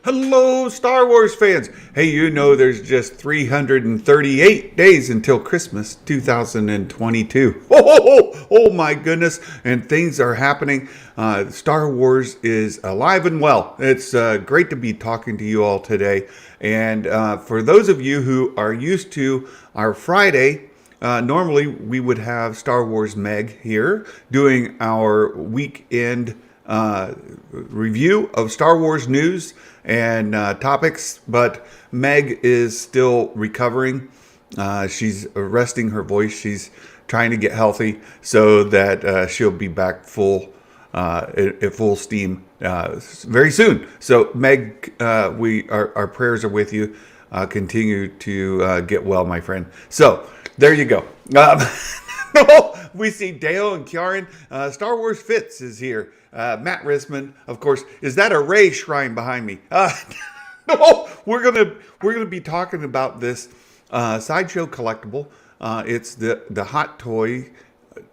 Hello, Star Wars fans. Hey, you know there's just 338 days until Christmas 2022. Oh my goodness. And things are happening. Star Wars is alive and well. It's great to be talking to you all today. And for those of you who are used to our Friday, normally we would have Star Wars Meg here doing our weekend review of Star Wars news and topics, but Meg is still recovering. She's resting her voice. She's trying to get healthy so that she'll be back at full steam very soon. So Meg, our prayers are with you. Continue to get well, my friend. So there you go. We see Dale and Kieran. Star Wars Fitz is here. Matt Risman, of course. Is that a Rey shrine behind me? No, we're gonna be talking about this Sideshow collectible. It's the hot toy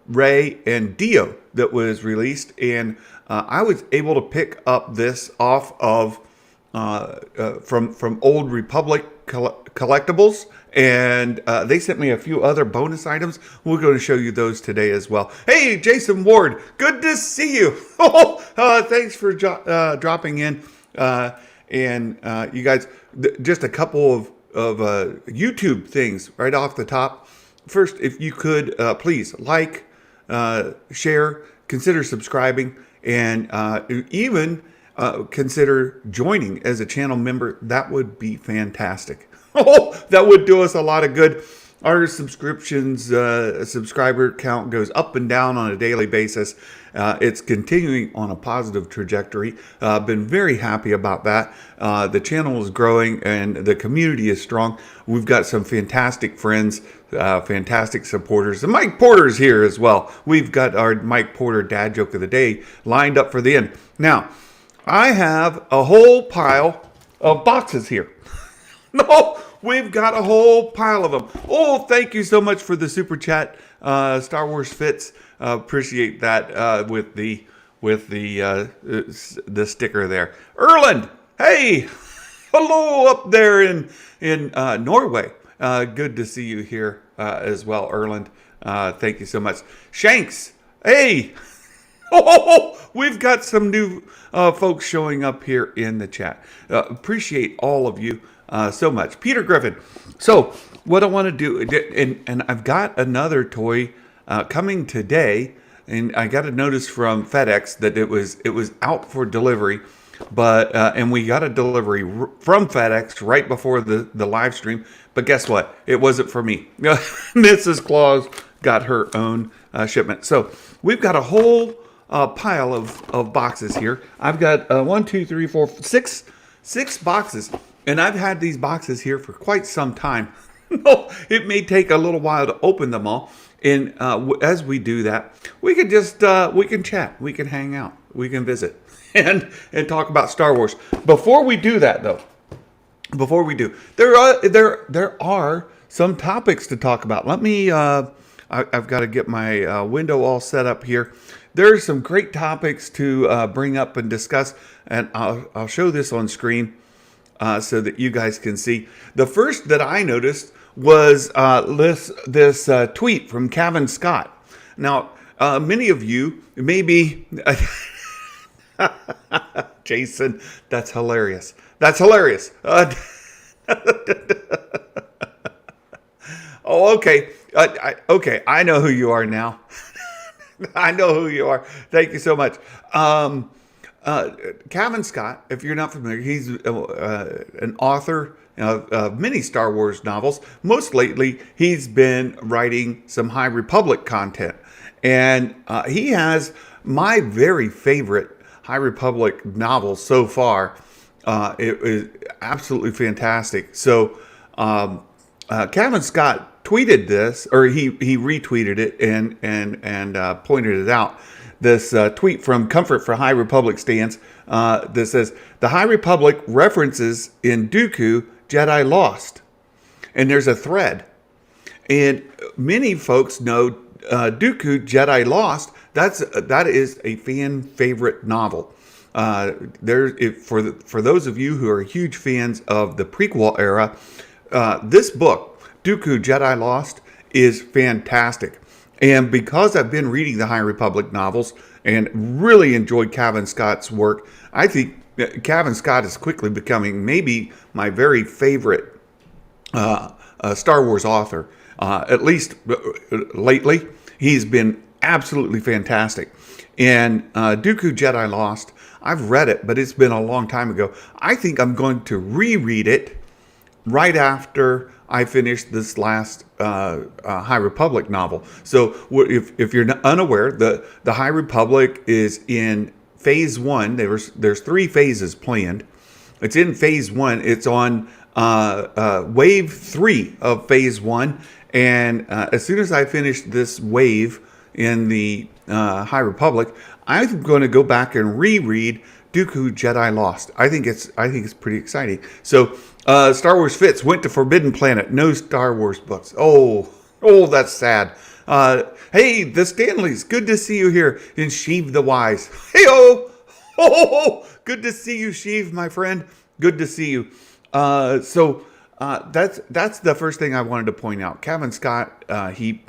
Rey and Dio that was released, and I was able to pick up this off of from Old Republic Collectibles, and they sent me a few other bonus items. We're going to show you those today as well. Hey, Jason Ward, good to see you. Thanks for dropping in. And you guys, just a couple of YouTube things right off the top. First, if you could please like, share, consider subscribing, and even consider joining as a channel member. That would be fantastic. That would do us a lot of good. Our subscriber count goes up and down on a daily basis. It's continuing on a positive trajectory. Been very happy about that. The channel is growing and the community is strong. We've got some fantastic friends, fantastic supporters. And Mike Porter's here as well. We've got our Mike Porter dad joke of the day lined up for the end. Now, I have a whole pile of boxes here. No, we've got a whole pile of them. Oh, thank you so much for the super chat, Star Wars Fits. Appreciate that with the sticker there. Erland, hey, hello up there in Norway. Good to see you here as well, Erland. Thank you so much. Shanks, hey. We've got some new folks showing up here in the chat. Appreciate all of you so much. Peter Griffin. So what I want to do, and I've got another toy coming today, and I got a notice from FedEx that it was out for delivery, but and we got a delivery from FedEx right before the live stream. But guess what? It wasn't for me. Mrs. Claus got her own shipment. So we've got a whole pile of boxes here. I've got 6 boxes, and I've had these boxes here for quite some time. It may take a little while to open them all, and as we do that, we can just we can chat, we can hang out, we can visit, and talk about Star Wars. Before we do that, though, there are some topics to talk about. Let me. I've got to get my window all set up here. There's some great topics to bring up and discuss, and I'll show this on screen so that you guys can see. The first that I noticed was this tweet from Cavan Scott. Now, many of you, maybe... Jason, that's hilarious. That's hilarious. Oh, okay. Okay, I know who you are now. I know who you are. Thank you so much. Cavan Scott, if you're not familiar, he's an author of many Star Wars novels. Most lately, he's been writing some High Republic content. And he has my very favorite High Republic novel so far. It is absolutely fantastic. So Cavan Scott tweeted this, or he retweeted it and pointed it out. This tweet from Comfort for High Republic stands that says, the High Republic references in Dooku Jedi Lost. And there's a thread. And many folks know Dooku Jedi Lost. That is a fan favorite novel. For those of you who are huge fans of the prequel era, this book, Dooku Jedi Lost, is fantastic. And because I've been reading the High Republic novels and really enjoyed Cavan Scott's work, I think Cavan Scott is quickly becoming maybe my very favorite Star Wars author. At least lately, he's been absolutely fantastic. And Dooku Jedi Lost, I've read it, but it's been a long time ago. I think I'm going to reread it right after I finish this last High Republic novel. So if you're unaware, the High Republic is in phase 1. There's 3 phases planned. It's in phase 1. It's on wave 3 of phase 1. And as soon as I finish this wave in the High Republic, I'm going to go back and reread Dooku Jedi Lost. I think it's pretty exciting. So Star Wars Fitz went to Forbidden Planet. No Star Wars books. Oh, that's sad. Hey, the Stanleys. Good to see you here in Sheev the Wise. Hey-oh! Oh, good to see you, Sheev, my friend. Good to see you. That's the first thing I wanted to point out. Cavan Scott, he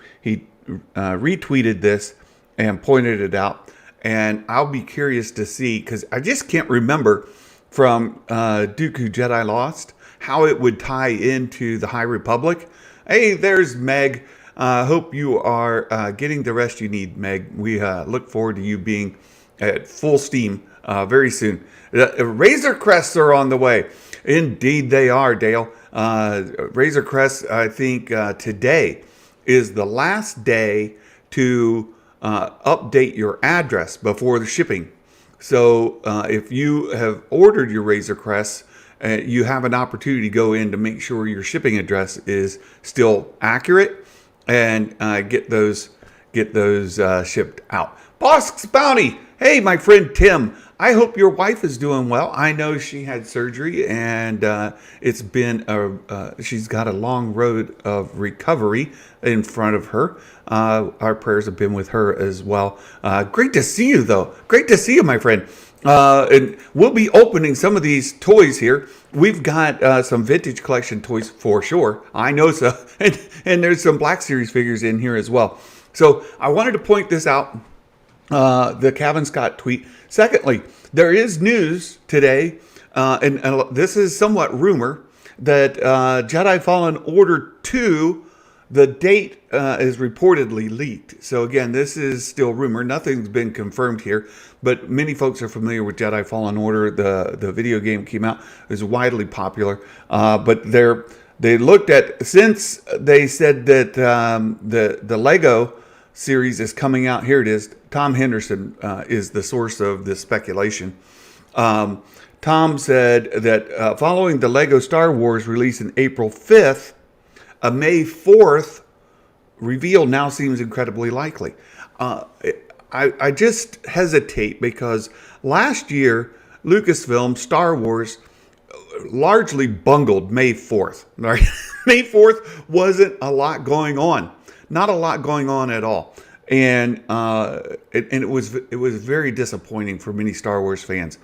retweeted this and pointed it out, and I'll be curious to see, because I just can't remember from Dooku Jedi Lost how it would tie into the High Republic. Hey, there's Meg. Hope you are getting the rest you need, Meg. We look forward to you being at full steam very soon. Razor Crests are on the way. Indeed they are, Dale. Razor Crest, I think today is the last day to update your address before the shipping. So if you have ordered your Razor Crest, you have an opportunity to go in to make sure your shipping address is still accurate and get those shipped out. Bosk's Bounty. Hey, my friend Tim. I hope your wife is doing well. I know she had surgery, and it's been she's got a long road of recovery in front of her. Our prayers have been with her as well. Great to see you, though. Great to see you, my friend. And we'll be opening some of these toys here. We've got some vintage collection toys for sure. I know so. And there's some Black Series figures in here as well. So I wanted to point this out. The Cavan Scott tweet. Secondly, there is news today, and this is somewhat rumor, that Jedi Fallen Order 2, the date is reportedly leaked. So again, this is still rumor. Nothing's been confirmed here, but many folks are familiar with Jedi Fallen Order. The video game came out. It was widely popular, but they looked at, since they said that the Lego series is coming out. Here it is. Tom Henderson is the source of this speculation. Tom said that following the Lego Star Wars release in April 5th, a May 4th reveal now seems incredibly likely. I just hesitate because last year, Lucasfilm, Star Wars, largely bungled May 4th. Right? May 4th wasn't a lot going on. Not a lot going on at all, and it was very disappointing for many Star Wars fans.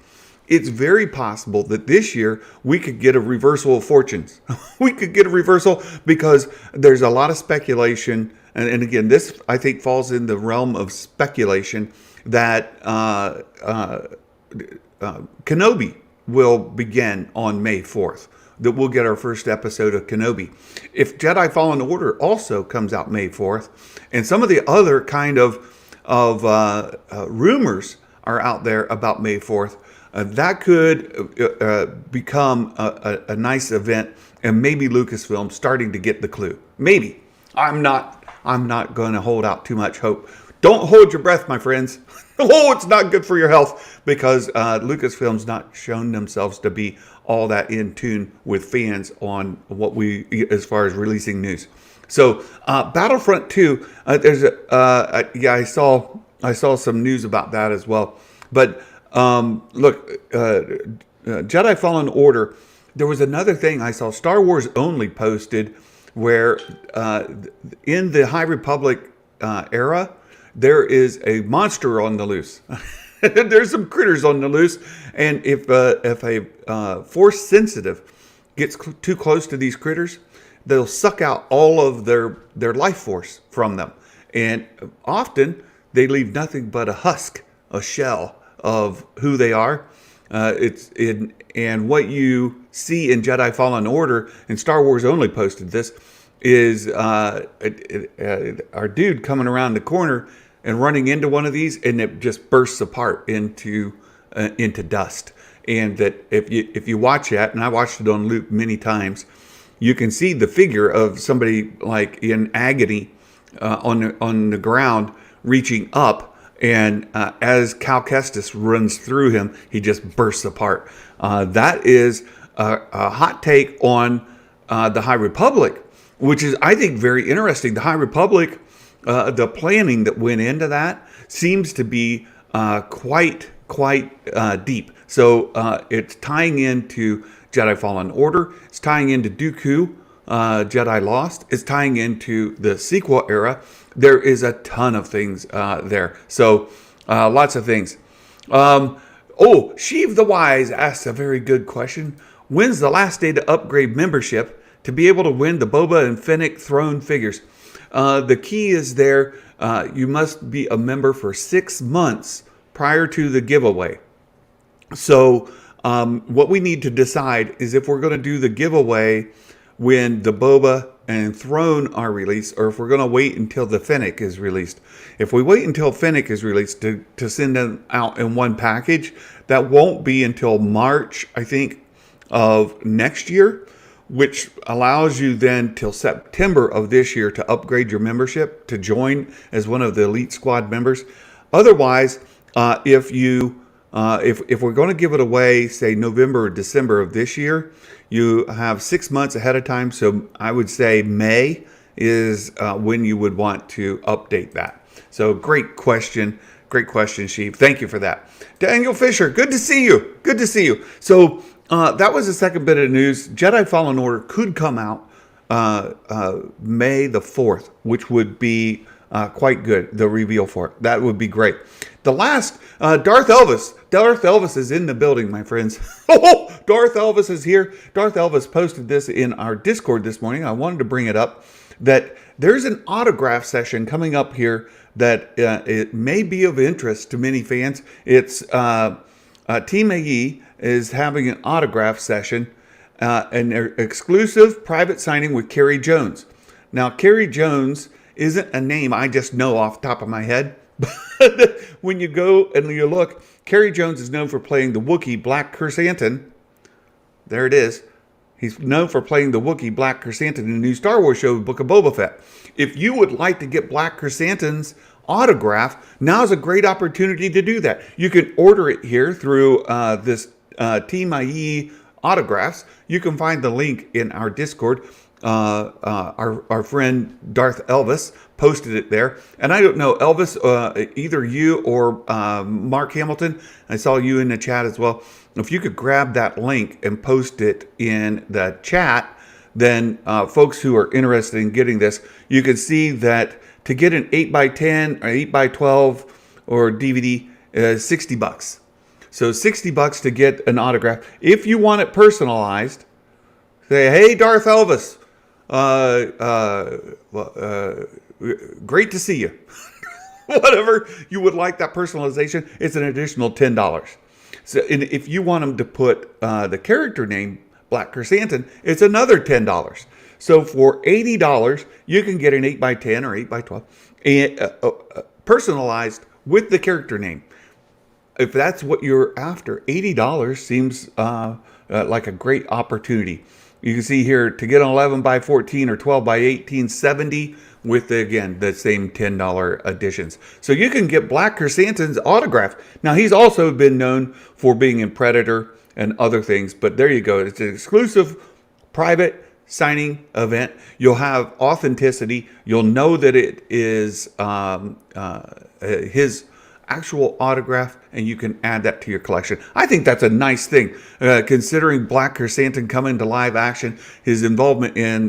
It's very possible that this year we could get a reversal of fortunes. We could get a reversal because there's a lot of speculation, and again, this I think falls in the realm of speculation that Kenobi will begin on May 4th. That we'll get our first episode of Kenobi. If Jedi Fallen Order also comes out May 4th, and some of the other kind of rumors are out there about May 4th, that could become a nice event, and maybe Lucasfilm starting to get the clue. Maybe. I'm not going to hold out too much hope. Don't hold your breath, my friends. Oh, it's not good for your health, because Lucasfilm's not shown themselves to be all that in tune with fans on what as far as releasing news. So Battlefront 2, there's I saw some news about that as well. But look, Jedi Fallen Order, there was another thing I saw. Star Wars Only posted where in the High Republic era, there is a monster on the loose. There's some critters on the loose, and if a force sensitive gets too close to these critters, they'll suck out all of their life force from them, and often they leave nothing but a husk, a shell of who they are. And what you see in Jedi Fallen Order, and Star Wars Only posted this, is our dude coming around the corner and running into one of these, and it just bursts apart into dust. And that if you watch that, and I watched it on loop many times, you can see the figure of somebody like in agony on the ground, reaching up. And as Cal Kestis runs through him, he just bursts apart. That is a hot take on the High Republic, which is, I think, very interesting. The High Republic, the planning that went into that seems to be quite deep. So it's tying into Jedi Fallen Order. It's tying into Dooku, Jedi Lost. It's tying into the sequel era. There is a ton of things there. So lots of things. Sheev the Wise asked a very good question. When's the last day to upgrade membership to be able to win the Boba and Fennec throne figures? The key is there. You must be a member for 6 months prior to the giveaway. So what we need to decide is if we're going to do the giveaway when the Boba and Throne are released, or if we're going to wait until the Fennec is released. If we wait until Fennec is released to send them out in one package, that won't be until March, I think, of next year, which allows you then till September of this year to upgrade your membership to join as one of the Elite Squad members. Otherwise, if we're going to give it away, say November or December of this year, you have 6 months ahead of time. So I would say May is when you would want to update that. So great question, Sheep. Thank you for that. Daniel Fisher, good to see you. Good to see you. So that was the second bit of news. Jedi Fallen Order could come out May the 4th, which would be quite good, the reveal for it. That would be great. The last, Darth Elvis. Darth Elvis is in the building, my friends. Oh, Darth Elvis is here. Darth Elvis posted this in our Discord this morning. I wanted to bring it up, that there's an autograph session coming up here that it may be of interest to many fans. It's Team AE is having an autograph session, an exclusive private signing with Carrie Jones. Now, Carrie Jones isn't a name I just know off the top of my head. But when you go and you look, Carrie Jones is known for playing the Wookiee Black Chrysanthemum. There it is. He's known for playing the Wookiee Black Chrysanthemum in the new Star Wars show, Book of Boba Fett. If you would like to get Black Chrysanthemum's autograph, now's a great opportunity to do that. You can order it here through this Team IE autographs. You can find the link in our Discord. Our friend Darth Elvis posted it there. And I don't know, Elvis, either you or Mark Hamilton, I saw you in the chat as well. If you could grab that link and post it in the chat, then folks who are interested in getting this, you can see that to get an 8x10 or 8x12 or DVD is $60. So $60 to get an autograph. If you want it personalized, say, hey, Darth Elvis, great to see you. Whatever you would like that personalization, it's an additional $10. So and if you want them to put the character name Black Chrysanthemum, it's another $10. So for $80, you can get an 8x10 or 8x12 personalized with the character name. If that's what you're after, $80 seems like a great opportunity. You can see here to get an 11x14 or 12x18, 70 with, again, the same $10 additions. So you can get Black Chrysanthemum's autograph. Now, he's also been known for being in Predator and other things, but there you go. It's an exclusive private signing event. You'll have authenticity. You'll know that it is his actual autograph, and you can add that to your collection. I think that's a nice thing, considering Black Chrysanthemum coming to live action, his involvement in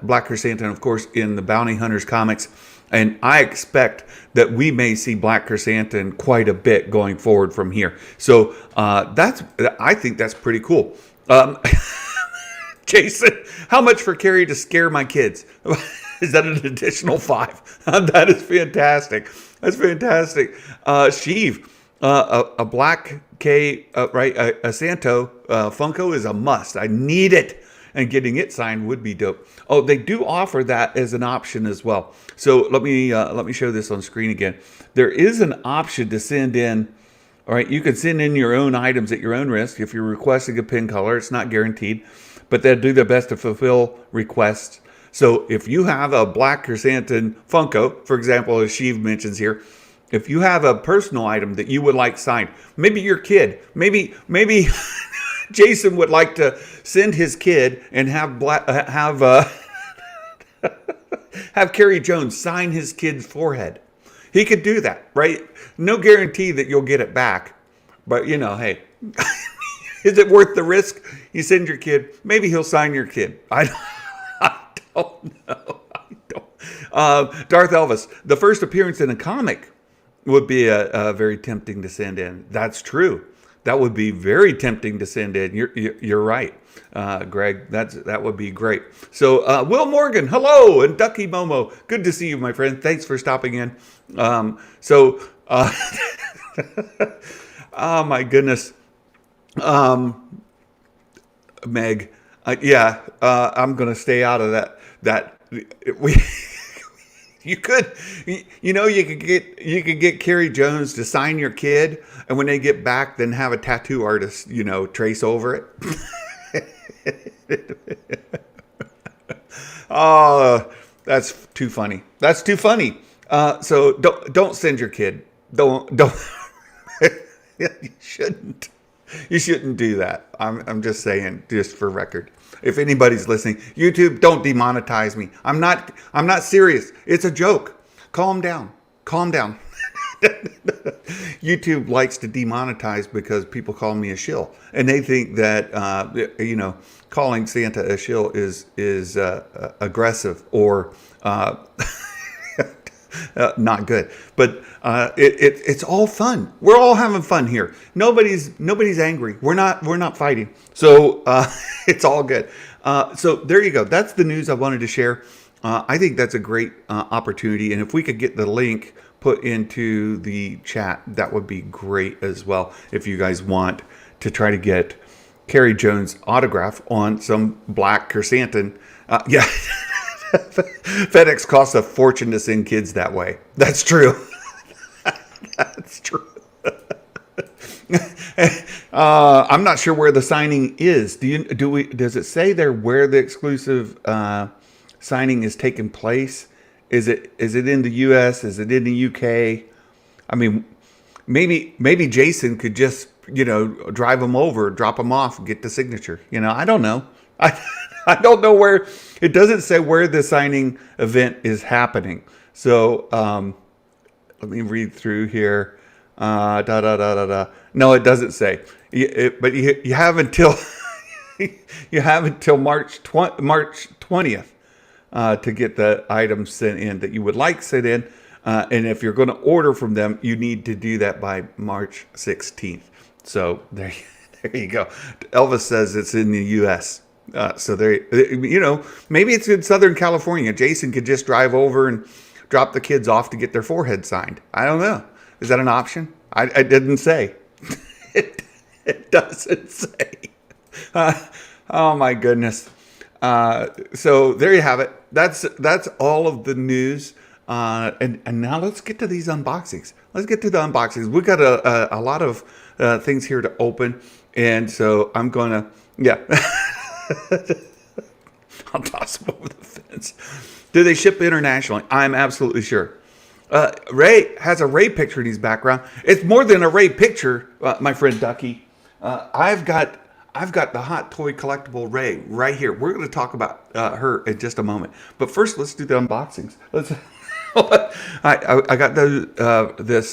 Black Chrysanthemum, of course, in the Bounty Hunters comics, And I expect that we may see Black Chrysanthemum quite a bit going forward from here. So I think that's pretty cool. Jason, how much for Carrie to scare my kids? Is that an additional $5? That is fantastic. That's fantastic. Sheev, a Black K, right? A Santo Funko is a must. I need it, and getting it signed would be dope. Oh, they do offer that as an option as well. So let me show this on screen again. There is an option to send in. All right, you can send in your own items at your own risk if you're requesting a pin color. It's not guaranteed, but they'll do their best to fulfill requests. So if you have a Black Chrysanthemum Funko, for example, as Sheev mentions here, if you have a personal item that you would like signed, maybe your kid, maybe Jason would like to send his kid and have have Carrie Jones sign his kid's forehead. He could do that, right? No guarantee that you'll get it back, but hey, is it worth the risk? You send your kid, maybe he'll sign your kid. I don't know. Darth Elvis, the first appearance in a comic would be a very tempting to send in. That's true. That would be very tempting to send in. You're right, Greg. That would be great. So Will Morgan, hello, and Ducky Momo, good to see you, my friend. Thanks for stopping in. Oh my goodness, Meg. I'm gonna stay out of that. You could get Carrie Jones to sign your kid, and when they get back, then have a tattoo artist, trace over it. Oh, that's too funny. That's too funny. So don't send your kid. Don't. You shouldn't. You shouldn't do that. I'm just saying, just for record. If anybody's listening, YouTube, don't demonetize me. I'm not serious. It's a joke. Calm down. Calm down. YouTube likes to demonetize because people call me a shill, and they think that calling Santa a shill is aggressive or not good. But it's all fun. We're all having fun here. Nobody's angry. We're not fighting. So it's all good. So there you go. That's the news I wanted to share. I think that's a great opportunity, and if we could get the link put into the chat, that would be great as well. If you guys want to try to get Carrie Jones' autograph on some Black Chrysanthemum, FedEx costs a fortune to send kids that way. That's true. That's true. I'm not sure where the signing is. Does it say there where the exclusive signing is taking place? Is it in the U.S.? Is it in the UK? I mean, maybe Jason could just drive them over, drop them off, get the signature. I don't know. I don't know where. It doesn't say where the signing event is happening. So let me read through here. No, it doesn't say. But you have until March 20th to get the items sent in that you would like sent in. And if you're going to order from them, you need to do that by March 16th. So there you go. Elvis says it's in the U.S. So there, maybe it's in Southern California. Jason could just drive over and drop the kids off to get their forehead signed. I don't know. Is that an option? I didn't say. It doesn't say. Oh my goodness. So there you have it. That's all of the news. And now let's get to these unboxings. Let's get to the unboxings. We've got a lot of things here to open. And so I'm going to, I'll toss them over the fence. Do they ship internationally? I'm absolutely sure. Ray has a Ray picture in his background. It's more than a Ray picture, my friend Ducky. I've got the Hot Toy Collectible Ray right here. We're going to talk about her in just a moment. But first, let's do the unboxings. I got this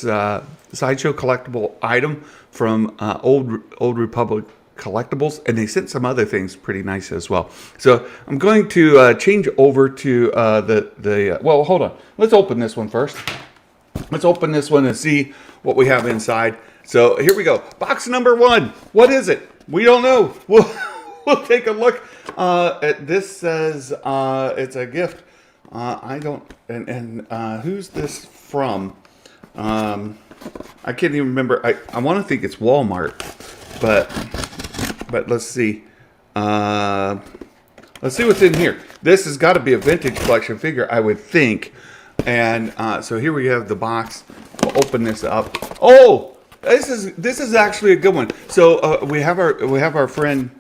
Sideshow collectible item from Old Republic collectibles, and they sent some other things pretty nice as well. So I'm going to change over to well, hold on. Let's open this one first. Let's open this one and see what we have inside. So here we go. Box number 1. What is it? We don't know. We'll take a look. This says it's a gift. I don't. And who's this from? I can't even remember. I want to think it's Walmart, but let's see. Let's see what's in here. This has got to be a vintage collection figure, I would think. And so here we have the box. We'll open this up. Oh, this is actually a good one. So we have our friend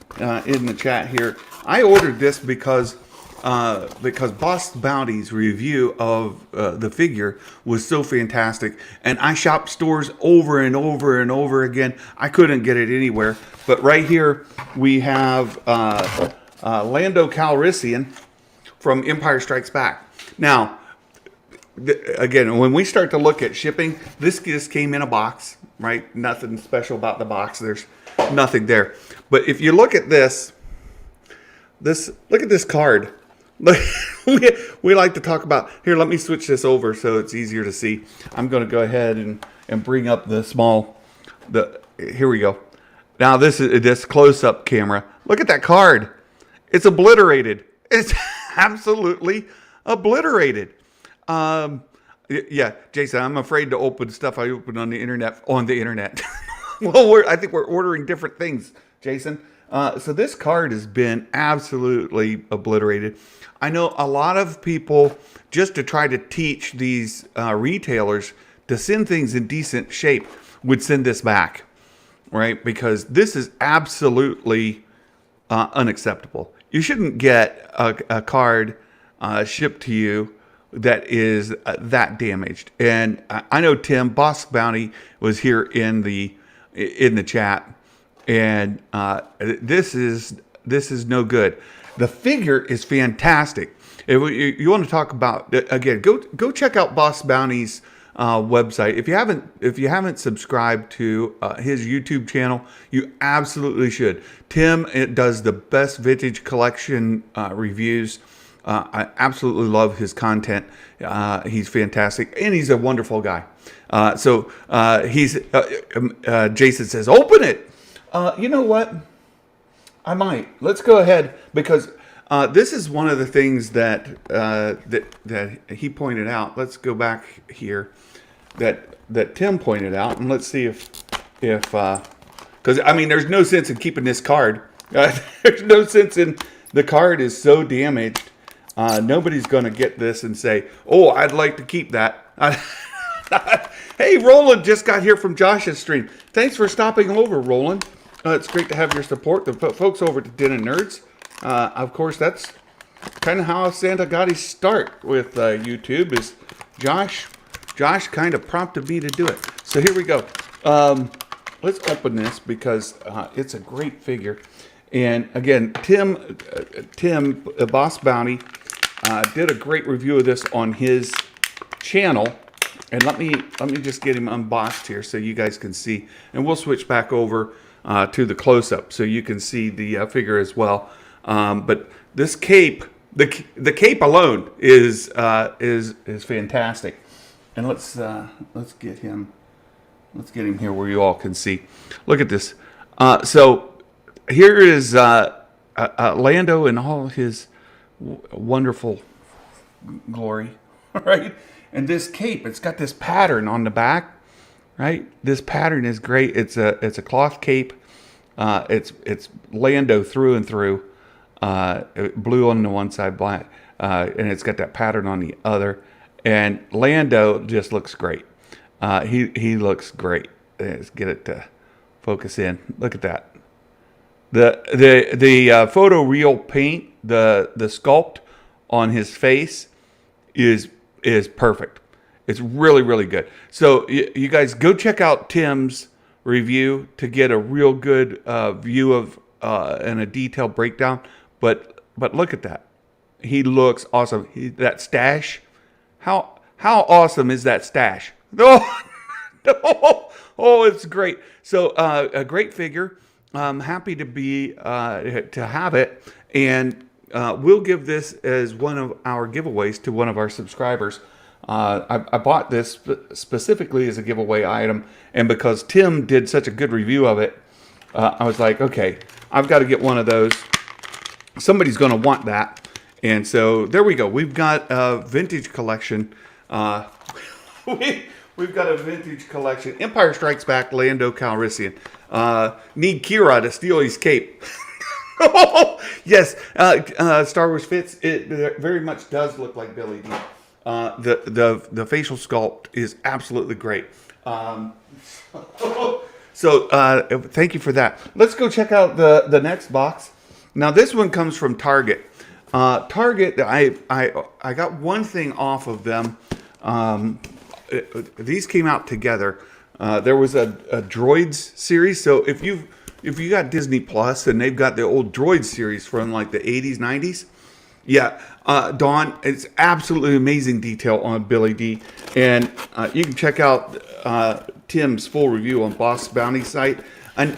in the chat here. I ordered this because Boss Bounty's review of the figure was so fantastic, and I shopped stores over and over and over again. I couldn't get it anywhere, but right here we have Lando Calrissian from Empire Strikes Back. Now, again, when we start to look at shipping, this just came in a box, right? Nothing special about the box. There's nothing there. But if you look at this, look at this card. We like to talk about, here, let me switch this over so it's easier to see. I'm going to go ahead and bring up here we go. Now this is this close-up camera. Look at that card. It's obliterated. It's absolutely obliterated. Yeah, Jason, I'm afraid to open stuff I open on the internet. Well, I think we're ordering different things, Jason. So this card has been absolutely obliterated. I know a lot of people, just to try to teach these retailers to send things in decent shape, would send this back, right? Because this is absolutely unacceptable. You shouldn't get a card shipped to you that is that damaged. And I know Tim Boss Bounty was here in the chat, and this is no good. The figure is fantastic. If you want to talk about, again, go check out Boss Bounty's website. If you haven't subscribed to his YouTube channel, you absolutely should. Tim does the best vintage collection reviews. I absolutely love his content. He's fantastic, and he's a wonderful guy. Jason says, open it. You know what? I might. Let's go ahead, because this is one of the things that he pointed out. Let's go back here. That Tim pointed out, and let's see if because I mean, there's no sense in keeping this card. There's no sense in, the card is so damaged. Nobody's going to get this and say, "Oh, I'd like to keep that." Hey, Roland just got here from Josh's stream. Thanks for stopping over, Roland. It's great to have your support. The folks over at Den of Nerds. Of course, that's kind of how Santa got his start with YouTube. Is Josh kind of prompted me to do it. So here we go. Let's open this, because it's a great figure. And again, Tim, Boss Bounty, did a great review of this on his channel. And let me just get him unboxed here so you guys can see. And we'll switch back over to the close-up so you can see the figure as well. But this cape, the cape alone is fantastic. And let's get him here where you all can see. Look at this. So here is Lando in all his wonderful glory, right? And this cape, it's got this pattern on the back, right? This pattern is great. It's a cloth cape. It's Lando through and through. Blue on the one side, black, and it's got that pattern on the other. And Lando just looks great. He looks great. Let's get it to focus in. Look at that. The photo real paint, the sculpt on his face is perfect. It's really, really good. So you guys go check out Tim's review to get a real good view of and a detailed breakdown. But look at that. He looks awesome. That stash. How awesome is that stash? Oh, it's great. So a great figure. I'm happy to be to have it, and we'll give this as one of our giveaways to one of our subscribers. I bought this specifically as a giveaway item, and because Tim did such a good review of it, I was like, okay, I've got to get one of those. Somebody's going to want that, and so there we go. We've got a vintage collection. We've got a vintage collection. Empire Strikes Back, Lando Calrissian. Need Kira to steal his cape. Yes, Star Wars fits. It very much does look like Billy D. The facial sculpt is absolutely great. So thank you for that. Let's go check out the next box. Now this one comes from Target. Target, I got one thing off of them. These came out together. There was a Droids series. So if you got Disney Plus and they've got the old Droids series from like the 80s, 90s, yeah, Dawn, it's absolutely amazing detail on Billy D. And you can check out Tim's full review on Boss Bounty site. And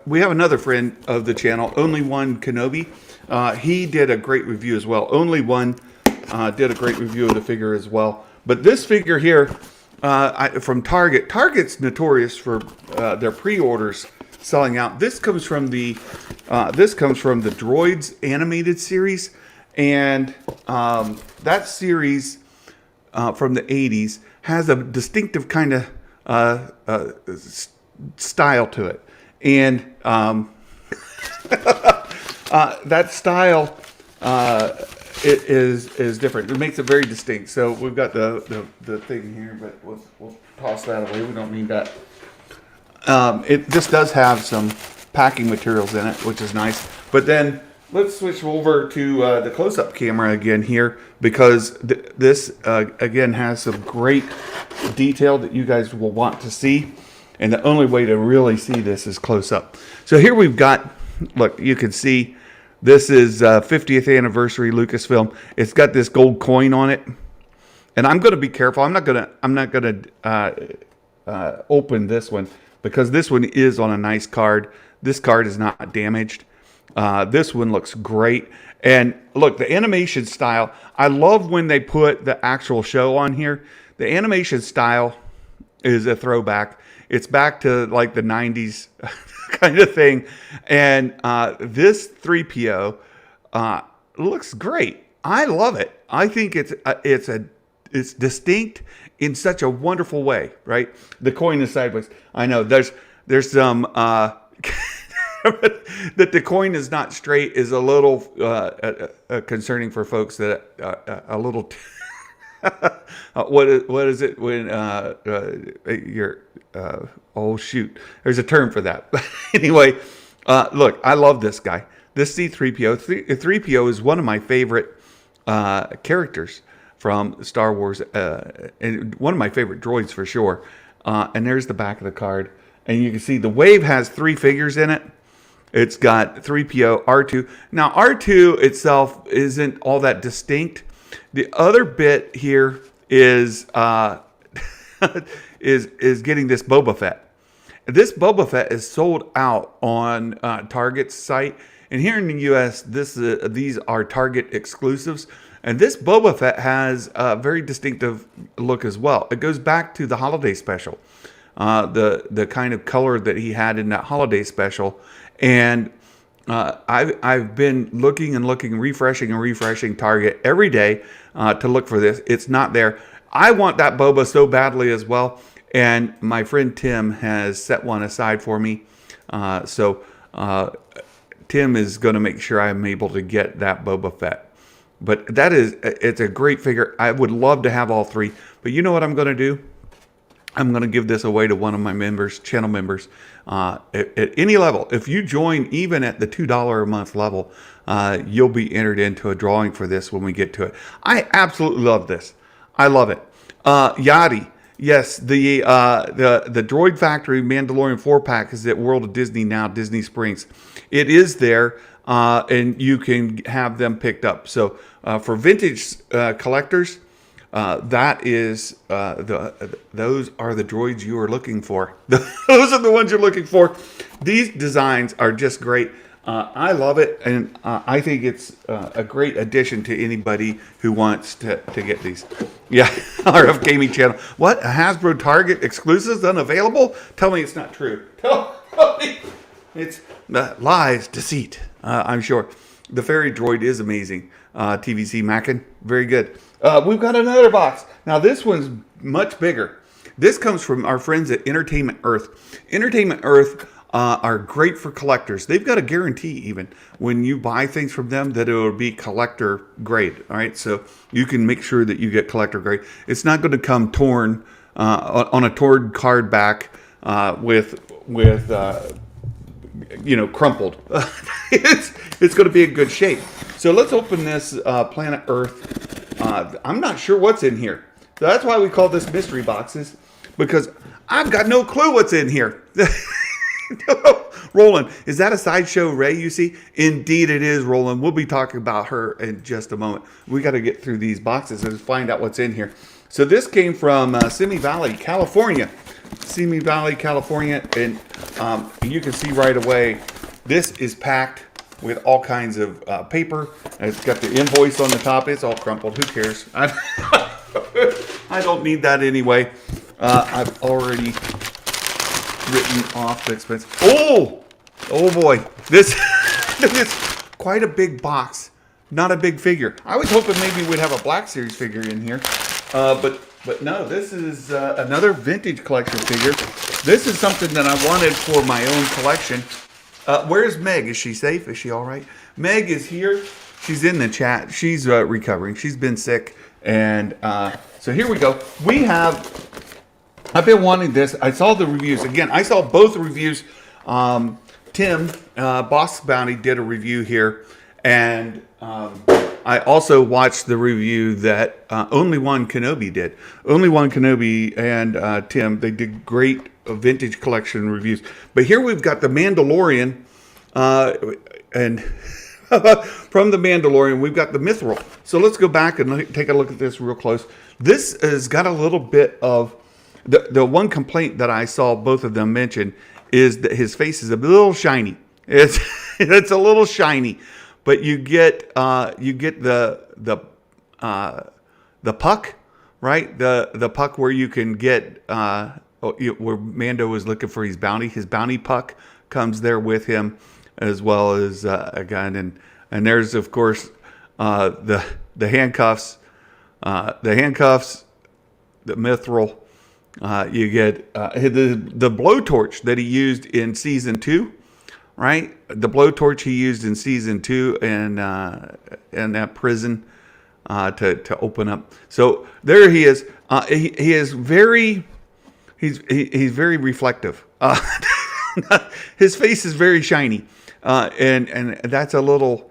we have another friend of the channel, Only One Kenobi. He did a great review as well. Only One did a great review of the figure as well. But this figure here from Target, Target's notorious for their pre-orders selling out. This comes from the Droids animated series, and that series from the 80s has a distinctive kind of style to it, and that style it is different. It makes it very distinct. So we've got the thing here, but we'll toss that away. We don't need that. This does have some packing materials in it, which is nice. But then let's switch over to the close-up camera again here, because this again has some great detail that you guys will want to see. And the only way to really see this is close up. So here we've got, look, you can see this is 50th Anniversary Lucasfilm. It's got this gold coin on it. And I'm going to be careful. I'm not going to open this one, because this one is on a nice card. This card is not damaged. This one looks great. And look, the animation style, I love when they put the actual show on here. The animation style is a throwback. It's back to like the 90s kind of thing. And this 3PO looks great. I love it. I think it's distinct in such a wonderful way, right? The coin is sideways. I know there's some that the coin is not straight is a little concerning for folks that a little what is it when you're oh shoot, there's a term for that. Anyway, look, I love this guy. This C3PO. 3PO is one of my favorite characters from Star Wars, and one of my favorite droids for sure. And there's the back of the card, and you can see the wave has 3 figures in it. It's got 3PO, R2. Now R2 itself isn't all that distinct. The other bit here is is getting this Boba Fett. This Boba Fett is sold out on Target's site, and here in the U.S., these are Target exclusives. And this Boba Fett has a very distinctive look as well. It goes back to the holiday special, the kind of color that he had in that holiday special. And I've been looking and looking, refreshing Target every day to look for this. It's not there. I want that Boba so badly as well. And my friend Tim has set one aside for me. So Tim is going to make sure I'm able to get that Boba Fett. But it's a great figure. I would love to have all 3. But you know what I'm going to do? I'm going to give this away to one of my members, channel members, at any level. If you join even at the $2 a month level, you'll be entered into a drawing for this when we get to it. I absolutely love this. I love it. Yachty. Yes, the Droid Factory Mandalorian 4-pack is at World of Disney now, Disney Springs. It is there, and you can have them picked up. So for vintage collectors, that is those are the droids you are looking for. Those are the ones you're looking for. These designs are just great. I love it, and I think it's a great addition to anybody who wants to get these. Yeah, RF Gaming Channel. What? A Hasbro Target exclusives unavailable? Tell me it's not true. Tell me it's lies, deceit. I'm sure. The fairy droid is amazing. TVC Mackin, very good. We've got another box. Now this one's much bigger. This comes from our friends at Entertainment Earth. Entertainment Earth are great for collectors. They've got a guarantee even when you buy things from them that it will be collector grade. All right, so you can make sure that you get collector grade. It's not going to come torn on a torn card back with crumpled. It's going to be in good shape. So let's open this Planet Earth. I'm not sure what's in here. So that's why we call this mystery boxes, because I've got no clue what's in here. Roland, is that a Sideshow Ray you see? Indeed it is, Roland. We'll be talking about her in just a moment. We got to get through these boxes and find out what's in here. So this came from Simi Valley, California. Simi Valley, California. And you can see right away, this is packed with all kinds of paper. And it's got the invoice on the top. It's all crumpled. Who cares? I don't need that anyway. I've already written off the expense. Oh boy, this is quite a big box, not a big figure. I was hoping maybe we'd have a Black Series figure in here, but no, this is another vintage collection figure. This is something that I wanted for my own collection. Where's Meg? Is she safe? Is she all right? Meg is here. She's in the chat. She's recovering. She's been sick, and so here we go. I've been wanting this. I saw the reviews. Again, I saw both the reviews. Tim, Boss Bounty, did a review here. And I also watched the review that Only One Kenobi did. Only One Kenobi and Tim, they did great vintage collection reviews. But here we've got the Mandalorian. And from the Mandalorian, we've got the Mithril. So let's go back and take a look at this real close. This has got a little bit of... The one complaint that I saw both of them mention is that his face is a little shiny. It's a little shiny, but you get the puck, right? The puck where you can get where Mando was looking for his bounty. His bounty puck comes there with him, as well as a gun, and there's of course the handcuffs, the mithril. You get the blowtorch that he used in season 2, right? The blowtorch he used in season 2 and that prison to open up. So there he is. He is very he's very reflective. His face is very shiny, and that's a little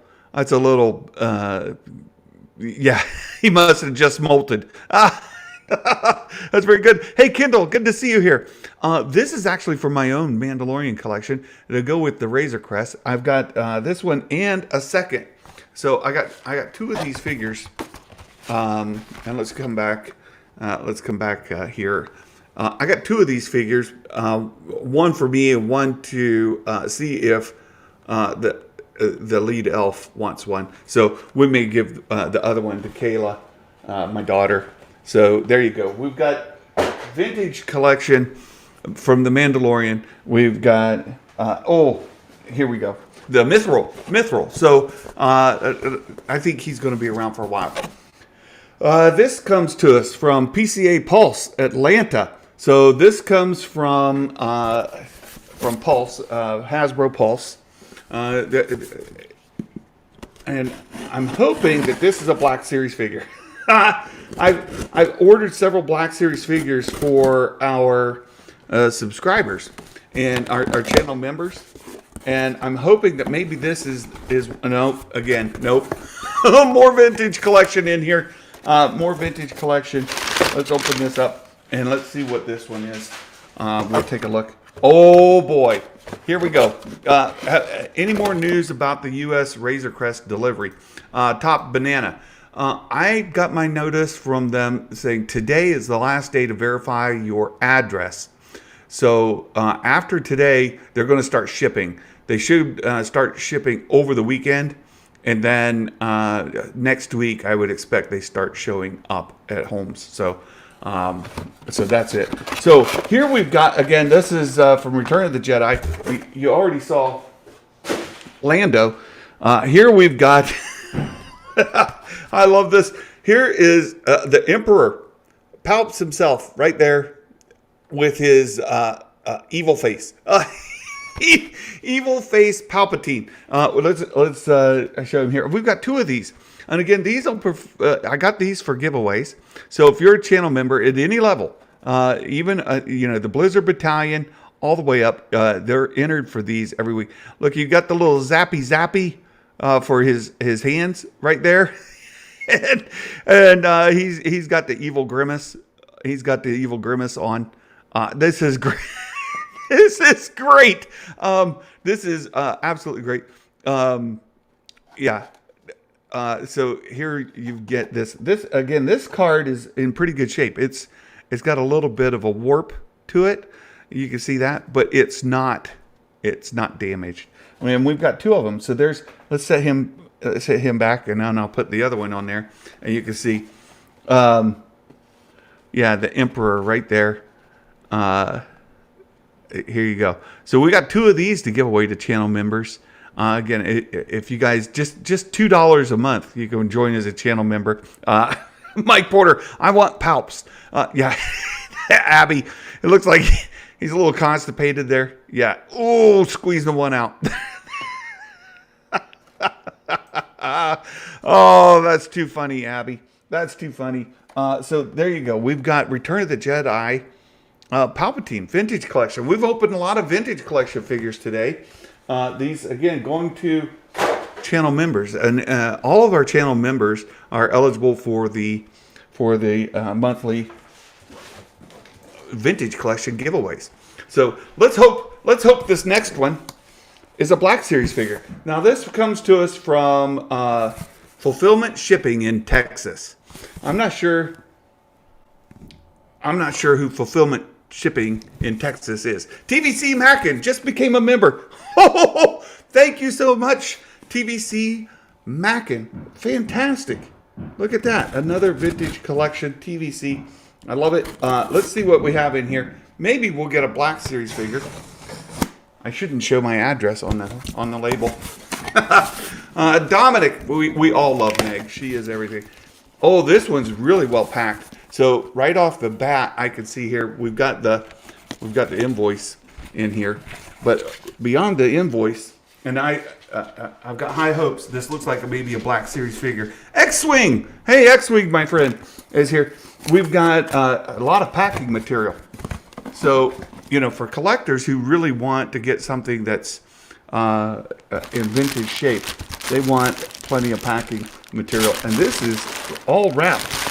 yeah. He must have just molted. That's very good. Hey, Kendall, good to see you here. This is actually for my own Mandalorian collection to go with the Razor Crest. I've got this one and a second. So I got 2 of these figures. And let's come back. Here. I got 2 of these figures. One for me and one to see if the lead elf wants one. So we may give the other one to Kayla, my daughter. So there you go. We've got vintage collection from the Mandalorian. We've got here we go. The Mithril. So I think he's going to be around for a while. This comes to us from PCA Pulse Atlanta. So this comes from Pulse, Hasbro Pulse, and I'm hoping that this is a Black Series figure. I've ordered several Black Series figures for our subscribers and our channel members, and I'm hoping that maybe this is nope. More vintage collection in here. More vintage collection. Let's open this up and let's see what this one is. We'll take a look. Oh boy, here we go. Any more news about the U.S. Razor Crest delivery? Top Banana. I got my notice from them saying today is the last day to verify your address. So after today, they're going to start shipping. They should start shipping over the weekend. And then next week, I would expect they start showing up at homes. So that's it. So here we've got, again, this is from Return of the Jedi. You already saw Lando. Here we've got, I love this. Here is the Emperor, Palps himself, right there with his evil face. Evil face Palpatine. Let's show him here. We've got 2 of these. And again, these I got these for giveaways. So if you're a channel member at any level, even the Blizzard Battalion, all the way up, they're entered for these every week. Look, you got the little zappy for his hands right there, and he's got the evil grimace. He's got the evil grimace on. This is great. This is great. This is absolutely great. Yeah. So here you get this. This card is in pretty good shape. It's got a little bit of a warp to it. You can see that, but it's not damaged. I mean, we've got 2 of them. So let's set him back, and then I'll put the other one on there, and you can see, yeah, the Emperor right there. Here you go. So we got 2 of these to give away to channel members. Again, if you guys just $2 a month, you can join as a channel member. Mike Porter, I want Palps. Yeah, Abby, it looks like he's a little constipated there. Yeah. Oh, squeeze the one out. Oh, that's too funny, Abby. That's too funny. So there you go. We've got Return of the Jedi. Palpatine Vintage Collection. We've opened a lot of Vintage Collection figures today. These, again, going to channel members. And all of our channel members are eligible for the monthly Vintage Collection giveaways. So let's hope this next one is a Black Series figure. Now this comes to us from Fulfillment Shipping in Texas. I'm not sure who Fulfillment Shipping in Texas is. TVC Mackin just became a member. Oh, thank you so much, TVC Mackin. Fantastic. Look at that. Another Vintage Collection TVC. I love it. Let's see what we have in here. Maybe we'll get a Black Series figure. I shouldn't show my address on the label. Dominic, we all love Meg. She is everything. Oh, this one's really well packed. So right off the bat, I can see here we've got the invoice in here, but beyond the invoice, and I've got high hopes. This looks like maybe a Black Series figure. X-Wing, hey X-Wing, my friend, is here. We've got a lot of packing material. So for collectors who really want to get something that's in vintage shape, they want plenty of packing material, and this is all wrapped.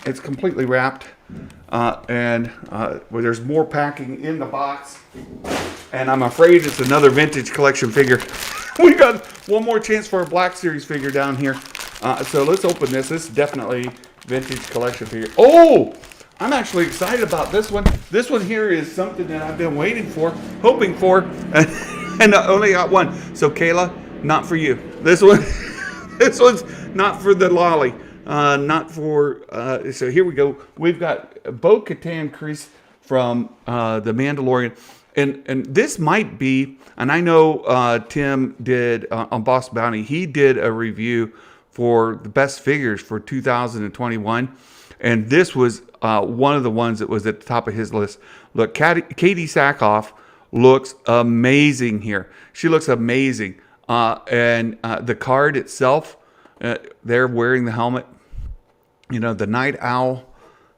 It's completely wrapped, and there's more packing in the box, and I'm afraid it's another Vintage Collection figure. We got one more chance for a Black Series figure down here, so let's open this. This is definitely Vintage Collection figure. Oh, I'm actually excited about this one. This one here is something that I've been waiting for, hoping for, and I only got one. So Kayla, not for you. This one's not for the lolly. Not for, so here we go. We've got Bo-Katan Kryze from the Mandalorian. And this might be, and I know Tim did on Boss Bounty, he did a review for the best figures for 2021. And this was one of the ones that was at the top of his list. Look, Katie Sackhoff looks amazing here. She looks amazing. And the card itself, they're wearing the helmet. The Night Owl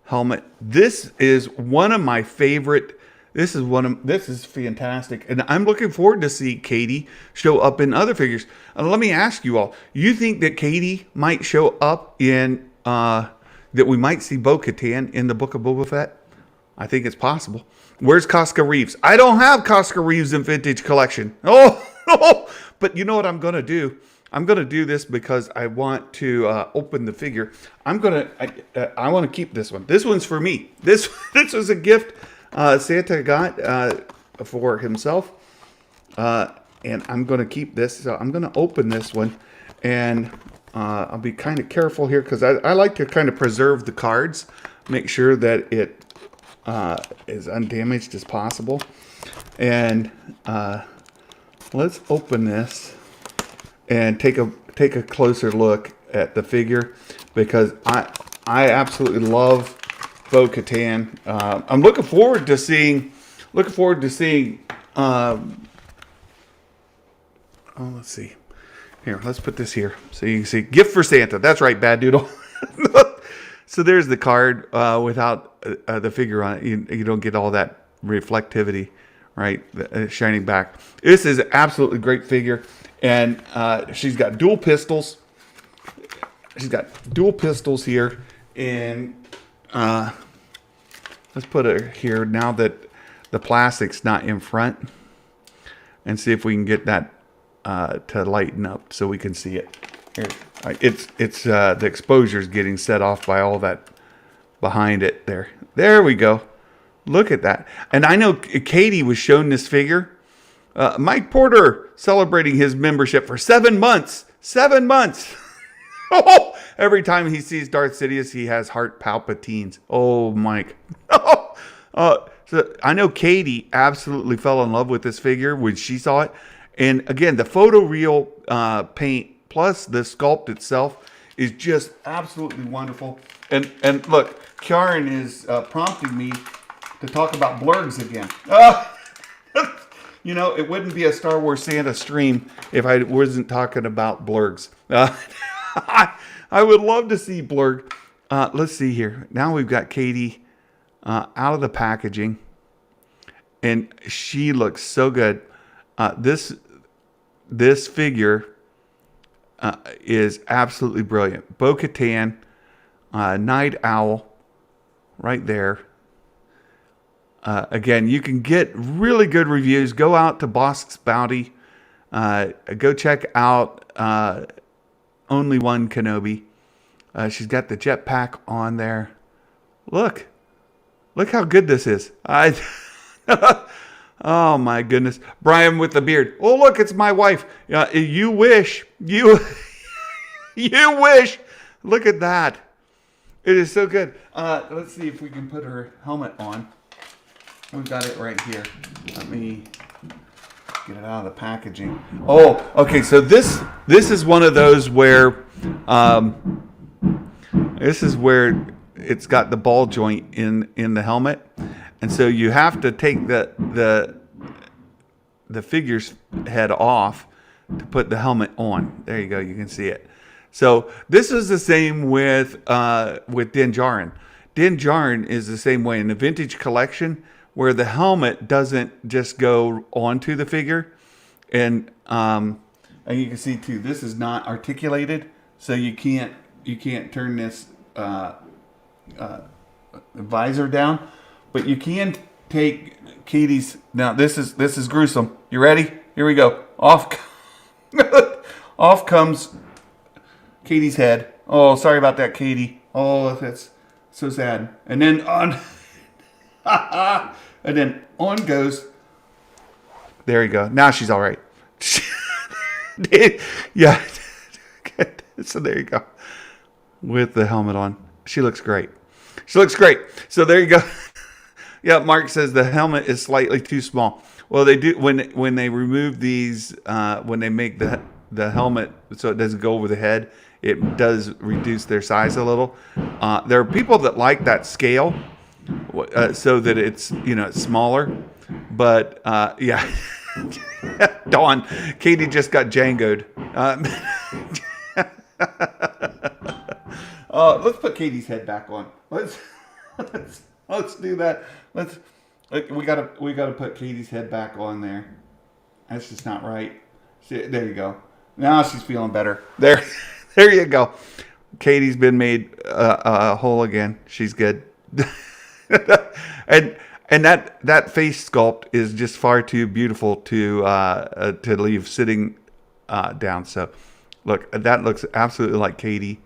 helmet. This is one of my favorite. This is fantastic. And I'm looking forward to see Katie show up in other figures. And let me ask you all, you think that Katie might show up in, that we might see Bo-Katan in the Book of Boba Fett? I think it's possible. Where's Casca Reeves? I don't have Casca Reeves in Vintage Collection. Oh, but you know what I'm going to do? I'm going to do this because I want to open the figure. I want to keep this one. This one's for me. This was a gift Santa got for himself. And I'm going to keep this. So I'm going to open this one. And I'll be kind of careful here because I like to kind of preserve the cards. Make sure that it as undamaged as possible. And let's open this and take a closer look at the figure, because I absolutely love Bo-Katan. I'm looking forward to seeing. Let's see. Here, let's put this here so you can see. Gift for Santa. That's right, Bad Doodle. So there's the card without the figure on it. You don't get all that reflectivity, right? Shining back. This is an absolutely great figure. And she's got dual pistols. She's got dual pistols here. And let's put her here now that the plastic's not in front. And see if we can get that to lighten up so we can see it. Here, it's the exposure is getting set off by all that behind it there. There we go. Look at that. And I know Katie was shown this figure. Mike Porter celebrating his membership for 7 months. 7 months. Every time he sees Darth Sidious, he has heart palpitations. Oh, Mike. So I know Katie absolutely fell in love with this figure when she saw it. And again, the photoreal paint plus the sculpt itself is just absolutely wonderful. And look, Karen is prompting me to talk about blurgs again. You know, it wouldn't be a Star Wars Santa stream if I wasn't talking about blurgs. I would love to see blurg. Let's see here. Now we've got Katie out of the packaging. And she looks so good. This figure is absolutely brilliant. Bo-Katan, Night Owl, right there. Again, you can get really good reviews. Go out to Bosk's Bounty. Go check out Only One Kenobi. She's got the jetpack on there. Look how good this is. Oh my goodness. Brian with the beard. Oh, look, it's my wife. You wish. You wish. Look at that. It is so good. Let's see if we can put her helmet on. We've got it right here. Let me get it out of the packaging. Oh, okay. So this is one of those where it's got the ball joint in the helmet. And so you have to take the figure's head off to put the helmet on. There you go. You can see it. So this is the same with Din Djarin. Din Djarin is the same way in the vintage collection, where the helmet doesn't just go onto the figure, and you can see too, this is not articulated, so you can't turn this visor down. But you can take Katie's. Now this is gruesome. You ready? Here we go. Off comes Katie's head. Oh, sorry about that, Katie. Oh, that's so sad. And then on, and then on goes. There you go. Now she's all right. Yeah. So there you go. With the helmet on, she looks great. So there you go. Yeah, Mark says the helmet is slightly too small. Well, they do when they remove these, when they make the helmet so it doesn't go over the head, it does reduce their size a little. There are people that like that scale, so that it's it's smaller. But yeah, Dawn, Katie just got Django'd. Let's put Katie's head back on. Let's do that. We gotta put Katie's head back on there. That's just not right. There you go. Now she's feeling better. There you go. Katie's been made whole again. She's good. and that face sculpt is just far too beautiful to leave sitting down. So look, that looks absolutely like Katie.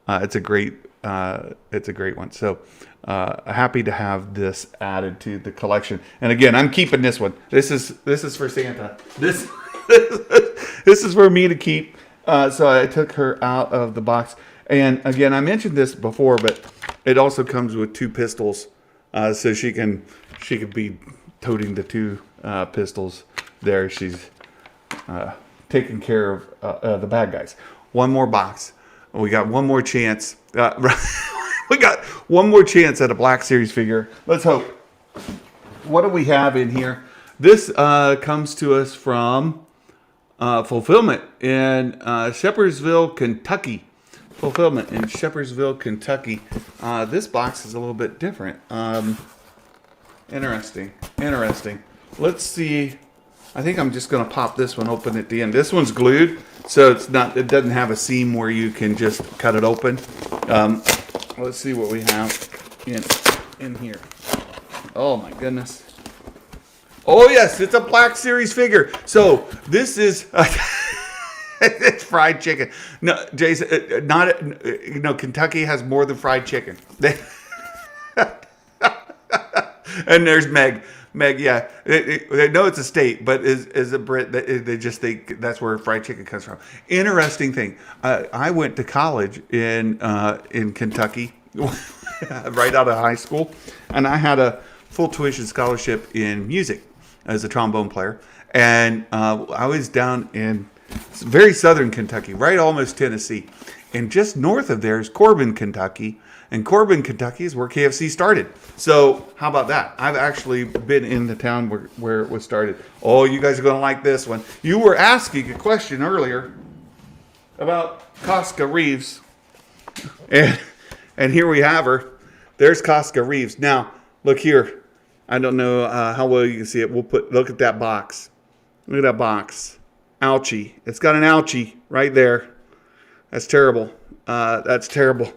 It's a great it's a great one. So happy to have this added to the collection. And again, I'm keeping this one. This is for Santa. This this is for me to keep. So I took her out of the box. And again, I mentioned this before, but it also comes with 2 pistols, so she could be toting the 2 pistols there. She's taking care of the bad guys. One more box. We got one more chance. We got one more chance at a Black Series figure. Let's hope. What do we have in here? This comes to us from Fulfillment in Shepherdsville, Kentucky. Fulfillment in Shepherdsville, Kentucky. This box is a little bit different. Interesting. Let's see. I think I'm just going to pop this one open at the end. This one's glued, so it doesn't have a seam where you can just cut it open. Let's see what we have in here. Oh my goodness. Oh yes, it's a Black Series figure. So this is it's fried chicken. No, Jason, Kentucky has more than fried chicken. And there's Meg. Meg, yeah, they know it's a state, but is a Brit. They just think that's where fried chicken comes from. Interesting thing. I went to college in Kentucky, right out of high school, and I had a full tuition scholarship in music as a trombone player, and I was down in very southern Kentucky, right almost Tennessee, and just north of there is Corbin, Kentucky. And Corbin, Kentucky is where KFC started. So how about that? I've actually been in the town where it was started. Oh, you guys are going to like this one. You were asking a question earlier about Casca Reeves. And here we have her. There's Casca Reeves. Now, look here. I don't know how well you can see it. Look at that box. Look at that box. Ouchie. It's got an ouchie right there. That's terrible. That's terrible.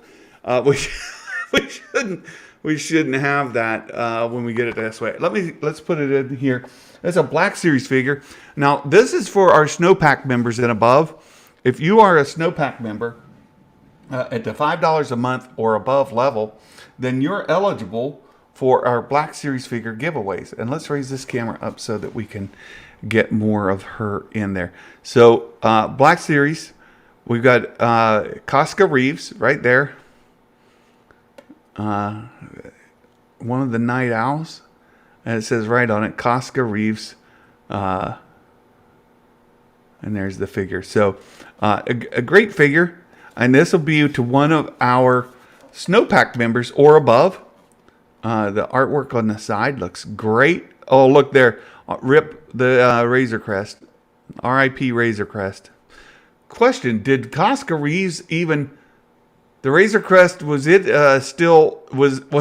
We shouldn't have that when we get it this way. Let's put it in here. It's a Black Series figure. Now this is for our Snowpack members and above. If you are a Snowpack member at the $5 a month or above level, then you're eligible for our Black Series figure giveaways. And let's raise this camera up so that we can get more of her in there. So Black Series, we've got Casca Reeves right there. One of the Night Owls, and it says right on it, Casca Reeves, and there's the figure. So a great figure, and this will be to one of our Snowpack members or above. The artwork on the side looks great. Oh, look there, rip the Razor Crest, R.I.P. Razor Crest. Question: did Casca Reeves even? The Razor Crest, was it still was the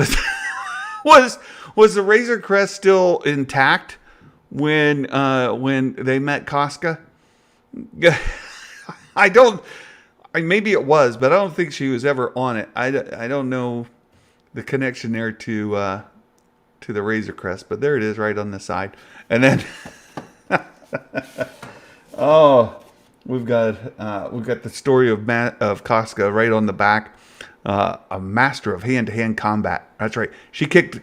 Razor Crest still intact when they met Casca? Maybe it was, but I don't think she was ever on it. I don't know the connection there to the Razor Crest, but there it is right on the side. And then oh, we've got the story of Casca right on the back. A master of hand-to-hand combat. That's right. She kicked.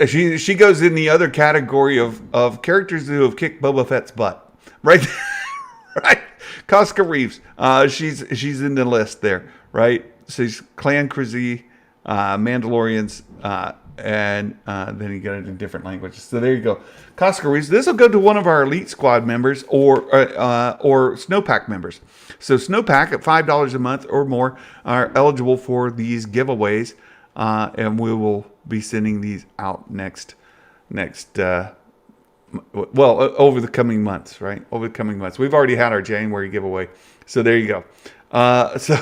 She goes in the other category of characters who have kicked Boba Fett's butt. Right, right. Casca Reeves. She's in the list there. Right. She's Clan Kree, Mandalorians, and then you get it in different languages. So there you go. Casca Reeves. This will go to one of our Elite Squad members or Snowpack members. So Snowpack at $5 a month or more are eligible for these giveaways, and we will be sending these out over the coming months, right? Over the coming months. We've already had our January giveaway, so there you go. So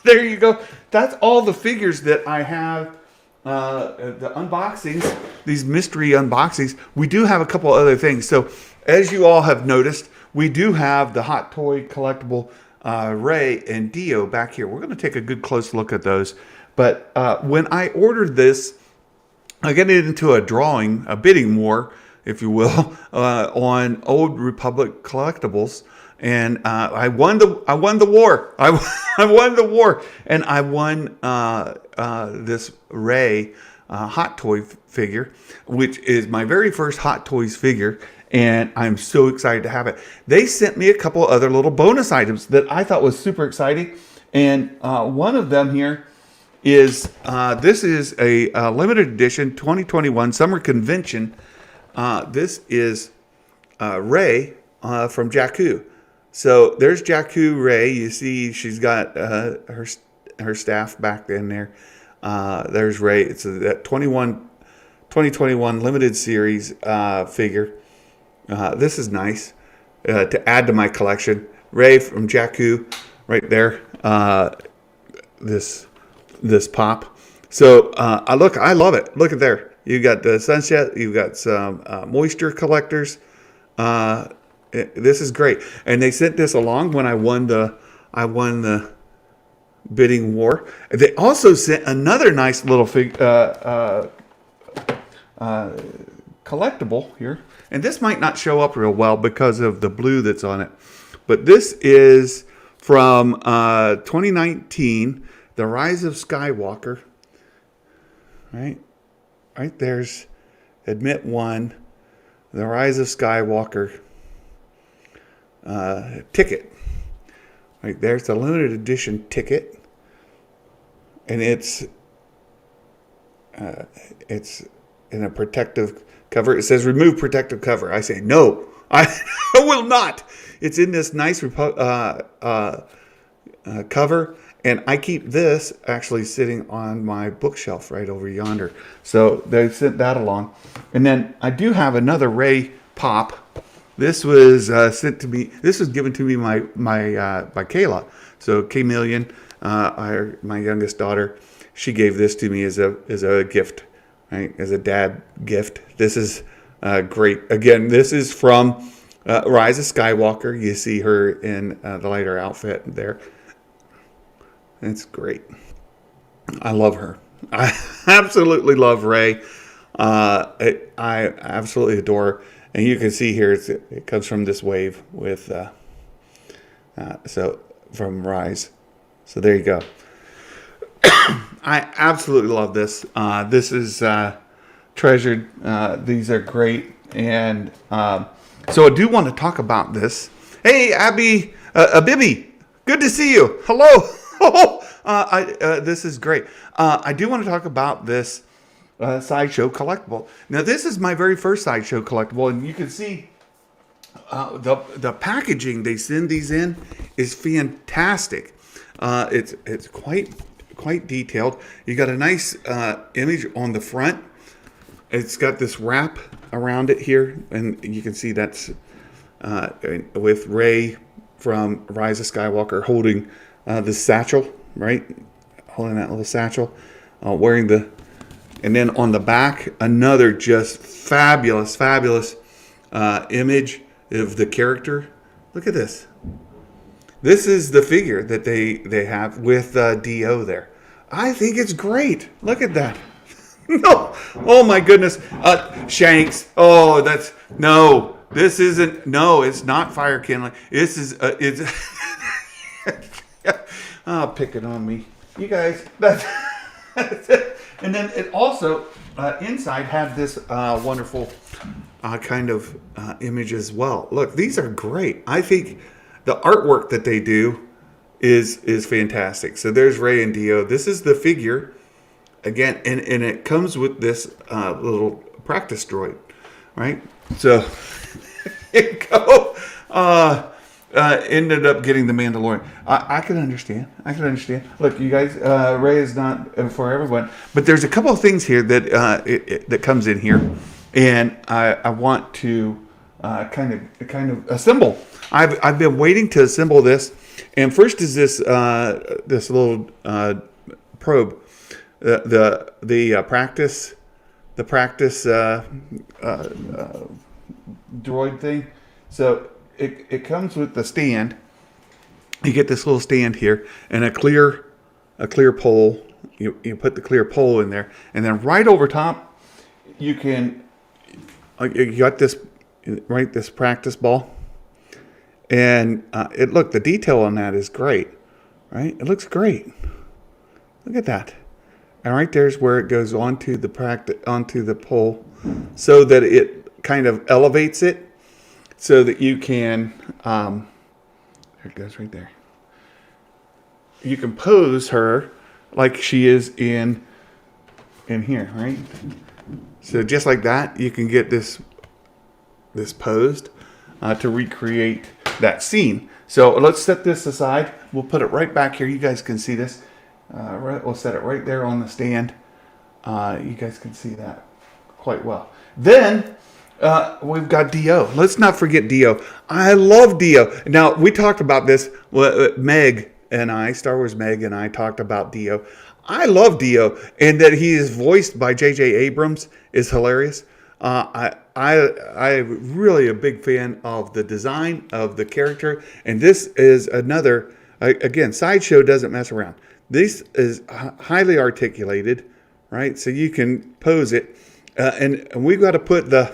there you go. That's all the figures that I have. The unboxings, these mystery unboxings. We do have a couple other things. So as you all have noticed, we do have the Hot Toy collectible Rey and Dio back here. We're going to take a good close look at those. But when I ordered this, I got into a bidding war if you will, on Old Republic collectibles. And I won the war. I won the war, and I won this Rey Hot Toy figure, which is my very first Hot Toys figure, and I'm so excited to have it. They sent me a couple other little bonus items that I thought was super exciting, and one of them here is this is a limited edition 2021 summer convention. This is Rey from Jakku. So there's Jakku Rey. You see she's got her staff back in there. There's Rey. It's a 2021 limited series figure. This is nice to add to my collection. Rey from Jakku right there. This pop. So I love it. Look at there. You got the sunset. You've got some moisture collectors. This is great. And they sent this along when I won the bidding war. They also sent another nice little collectible here. And this might not show up real well because of the blue that's on it. But this is from 2019, The Rise of Skywalker. Right there's Admit 1, The Rise of Skywalker ticket. Right there's the limited edition ticket, and it's in a protective cover. It says remove protective cover. I say no, I will not. It's in this nice cover, and I keep this actually sitting on my bookshelf right over yonder. So they sent that along, and then I do have another Rey pop. This was sent to me. This was given to me by Kayla. So K-Million, my youngest daughter, she gave this to me as a gift, right? As a dad gift. This is great. Again, this is from Rise of Skywalker. You see her in the lighter outfit there. It's great. I love her. I absolutely love Rey. I absolutely adore her. And you can see here, it comes from this wave with, so from Rise. So there you go. I absolutely love this. This is treasured. These are great. And so I do want to talk about this. Hey, Abibi, good to see you. Hello. This is great. I do want to talk about this Sideshow collectible. Now, this is my very first Sideshow collectible, and you can see the packaging they send these in is fantastic. It's quite detailed. You got a nice image on the front. It's got this wrap around it here, and you can see that's with Rey from Rise of Skywalker holding the satchel, right? Holding that little satchel, wearing the. And then on the back, another just fabulous image of the character. Look at this. This is the figure that they have with D.O. there. I think it's great. Look at that. No. Oh, my goodness. Shanks. Oh, that's... No. This isn't... No, it's not fire kindling. This is... it's... Oh, pick it on me. You guys, that's it. And then it also, inside, had this wonderful kind of image as well. Look, these are great. I think the artwork that they do is fantastic. So there's Rey and Dio. This is the figure, again, and it comes with this little practice droid, right? So, here you go. Ended up getting the Mandalorian. I can understand. Look, you guys, Rey is not for everyone, but there's a couple of things here that that comes in here, and I want to kind of assemble. I've been waiting to assemble this, and first is this this little probe, the practice droid thing. So. It comes with the stand. You get this little stand here and a clear pole. You put the clear pole in there, and then right over top you can you got this, right? This practice ball. And look, the detail on that is great, right? It looks great. Look at that. And right there's where it goes onto the pole, so that it kind of elevates it, so that you can. There it goes right there. You can pose her like she is in here, right? So just like that, you can get this posed to recreate that scene. So let's set this aside. We'll put it right back here. You guys can see this. We'll set it right there on the stand. You guys can see that quite well. Then we've got Dio. Let's not forget Dio. I love Dio. Now, we talked about this. Meg and I, Star Wars Meg and I, talked about Dio. I love Dio, and that he is voiced by J.J. Abrams is hilarious. I'm really a big fan of the design of the character, and this is another. Again, Sideshow doesn't mess around. This is highly articulated, right? So you can pose it, and we've got to put the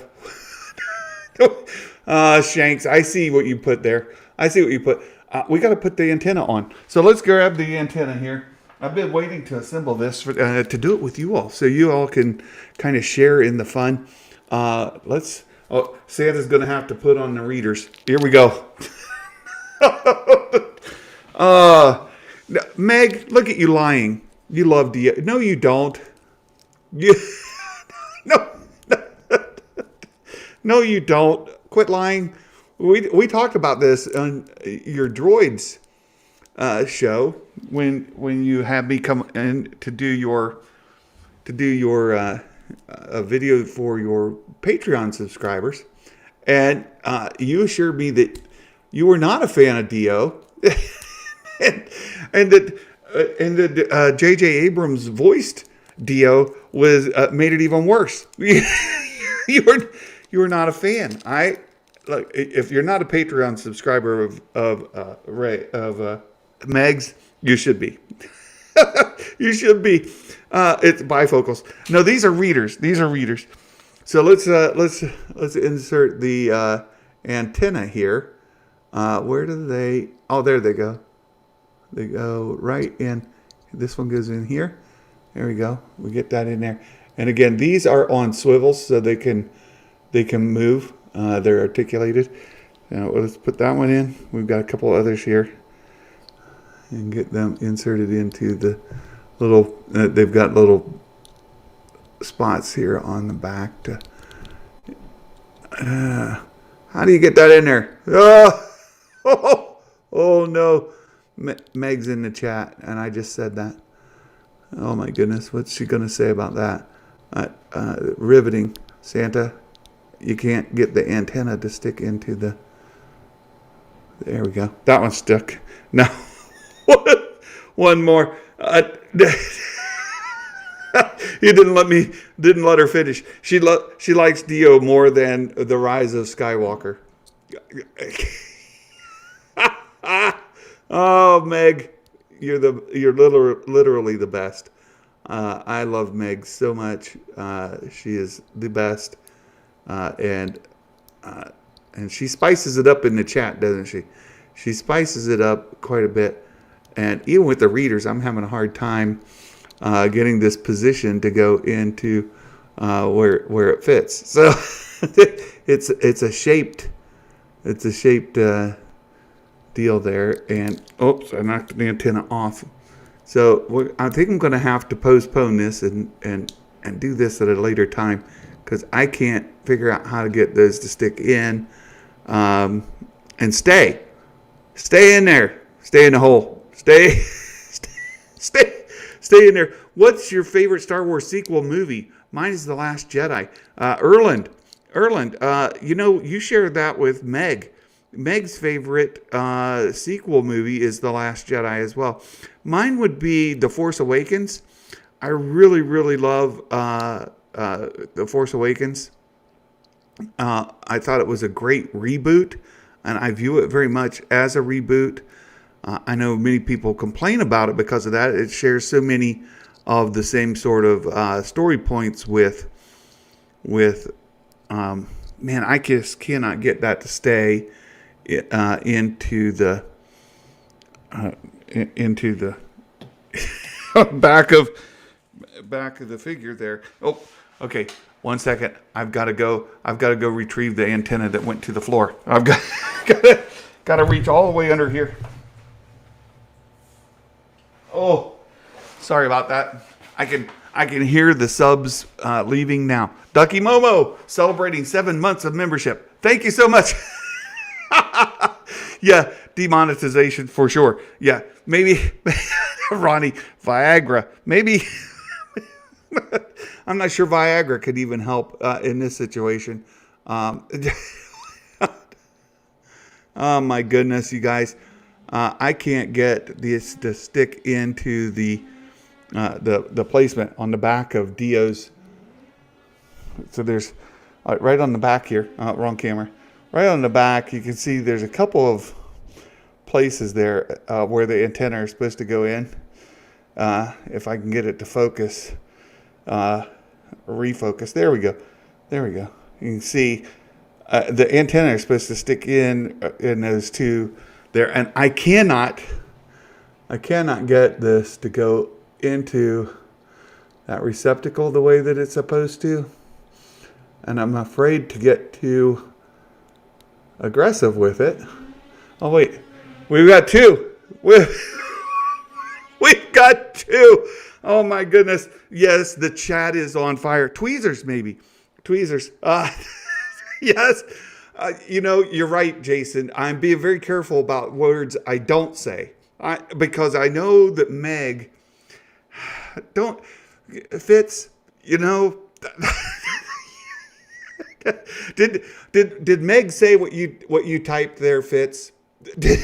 Shanks. I see what you put there. I see what you put. We got to put the antenna on. So let's grab the antenna here. I've been waiting to assemble this to do it with you all, so you all can kind of share in the fun. Santa's going to have to put on the readers. Here we go. Meg, look at you lying. You love Dio. No, you don't. No, you don't. Quit lying. We talked about this on your droids show when you had me come in to do your a video for your Patreon subscribers, and you assured me that you were not a fan of Dio, and that J.J. Abrams voiced Dio was made it even worse. You were not a fan. Look, if you're not a Patreon subscriber of Meg's, you should be. You should be. It's bifocals. No, these are readers. So let's insert the antenna here. Where do they? Oh, there they go. They go right in. This one goes in here. There we go. We get that in there. And again, these are on swivels, so they can move. They're articulated. Now let's put that one in. We've got a couple others here, and get them inserted into the little. They've got little spots here on the back. How do you get that in there? Oh no. Meg's in the chat, and I just said that. Oh my goodness, what's she going to say about that? Riveting. Santa, you can't get the antenna to stick into the... There we go. That one stuck. Now, one more. You didn't let her finish. She likes Dio more than The Rise of Skywalker. Oh, Meg, you're literally the best. I love Meg so much. She is the best, and she spices it up in the chat, doesn't she? She spices it up quite a bit, and even with the readers, I'm having a hard time getting this position to go into where it fits. So it's a shaped deal there, and oops, I knocked the antenna off. So I think I'm going to have to postpone this and do this at a later time, because I can't figure out how to get those to stick in and stay in there, stay in the hole, stay in there. What's your favorite Star Wars sequel movie? Mine is The Last Jedi. Erland, you shared that with Meg. Meg's favorite sequel movie is The Last Jedi as well. Mine would be The Force Awakens. I really, really love The Force Awakens. I thought it was a great reboot, and I view it very much as a reboot. I know many people complain about it because of that. It shares so many of the same sort of story points with man, I just cannot get that to stay into the back of the figure there. Oh, okay. 1 second. I've got to go retrieve the antenna that went to the floor. I've got to reach all the way under here. Oh, sorry about that. I can hear the subs leaving now. Ducky Momo celebrating 7 months of membership. Thank you so much. Yeah, demonetization for sure. Yeah, maybe Ronnie, Viagra. Maybe I'm not sure Viagra could even help in this situation. Oh my goodness, you guys. I can't get this to stick into the placement on the back of Dio's. So there's right on the back here, wrong camera. Right on the back, you can see there's a couple of places there where the antenna are supposed to go in. If I can get it to focus, refocus. There we go. You can see the antenna are supposed to stick in those two there, and I cannot get this to go into that receptacle the way that it's supposed to, and I'm afraid to get too aggressive with it. Oh wait, we've got two. We've got two. Oh my goodness. Yes, the chat is on fire. Tweezers, maybe. Tweezers. Yes. You're right, Jason. I'm being very careful about words I don't say. Because I know that Meg Fitz, Did Meg say what you typed there, Fitz? Did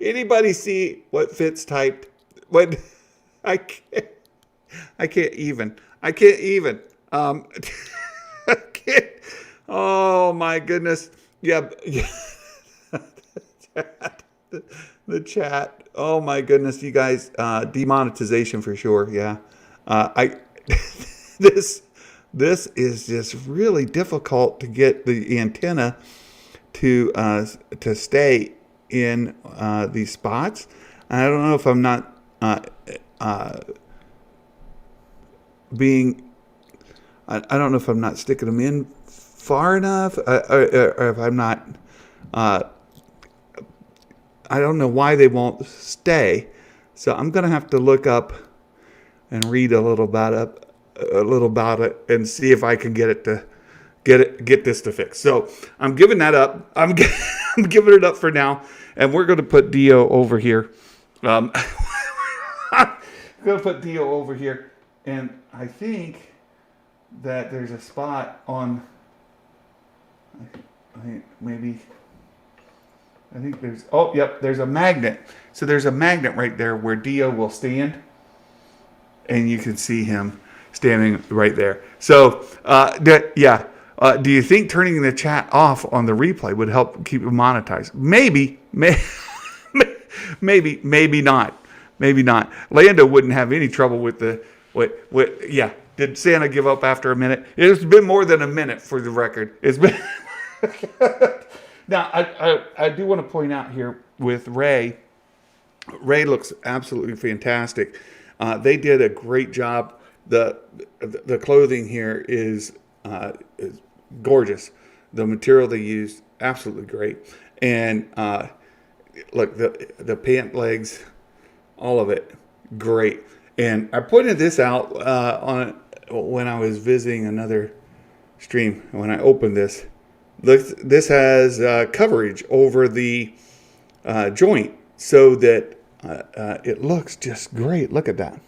anybody see what Fitz typed? What I can't even. I can't. Oh my goodness. Yeah. The chat. Oh my goodness, you guys. Demonetization for sure. Yeah. This is just really difficult to get the antenna to stay in these spots. I don't know if I'm not I don't know if I'm not sticking them in far enough, or if I'm not. I don't know why they won't stay. So I'm gonna have to look up and read a little about it and see if I can get this to fix. So I'm giving that up. I'm giving it up for now, and we're going to put Dio over here. I'm going to put Dio over here, and I think that there's a spot on. I think there's. Oh, yep. There's a magnet. So there's a magnet right there where Dio will stand. And you can see him standing right there. So, do you think turning the chat off on the replay would help keep it monetized? Maybe not. Maybe not. Lando wouldn't have any trouble with yeah. Did Santa give up after a minute? It's been more than a minute for the record. It's been. Now, I do want to point out here with Rey. Rey looks absolutely fantastic. They did a great job. The clothing here is gorgeous. The material they used, absolutely great. And look, the pant legs, all of it, great. And I pointed this out when I was visiting another stream. When I opened this, this has coverage over the joint so that it looks just great. Look at that.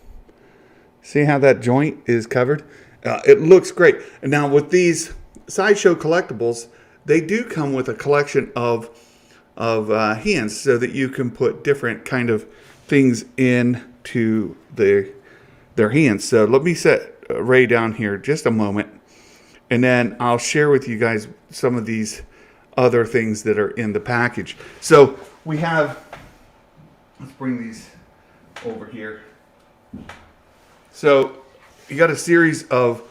See how that joint is covered? It looks great. And now with these Sideshow collectibles, they do come with a collection of hands so that you can put different kind of things into their hands. So let me set Rey down here just a moment, and then I'll share with you guys some of these other things that are in the package. So we have. Let's bring these over here. So you got a series of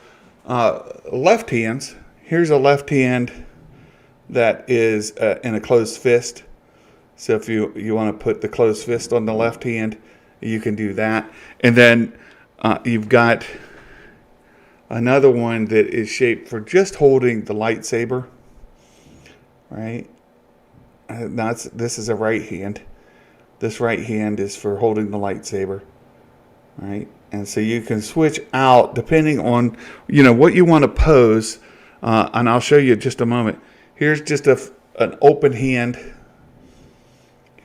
left hands. Here's a left hand that is in a closed fist. So if you want to put the closed fist on the left hand, you can do that. And then you've got another one that is shaped for just holding the lightsaber, right? This is a right hand. This right hand is for holding the lightsaber, right? And so you can switch out depending on, what you want to pose. And I'll show you in just a moment. Here's just an open hand.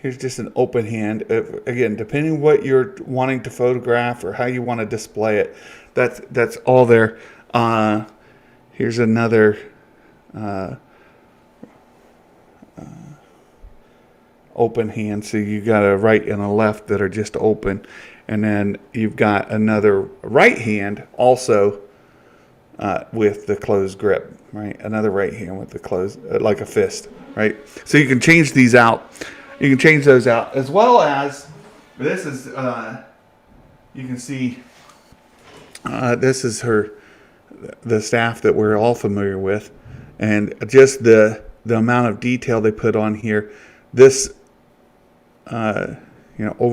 Here's just an open hand. Again, depending what you're wanting to photograph or how you want to display it, that's all there. Here's another open hand. So you got a right and a left that are just open. And then you've got another right hand also with the closed grip, right? Another right hand with the closed, like a fist, right? So you can change these out. You can change those out, as well as this is, you can see, this is the staff that we're all familiar with, and just the amount of detail they put on here. This, over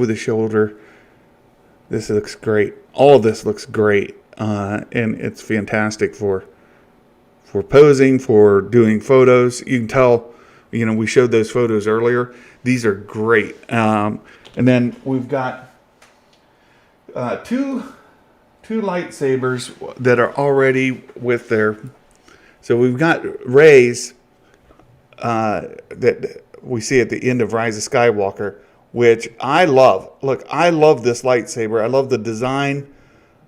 the shoulder. This looks great. All of this looks great, and it's fantastic for posing, for doing photos. You can tell, we showed those photos earlier. These are great. And then we've got two lightsabers that are already with their. So we've got Rey's that we see at the end of Rise of Skywalker, which I love. Look, I love this lightsaber. I love the design.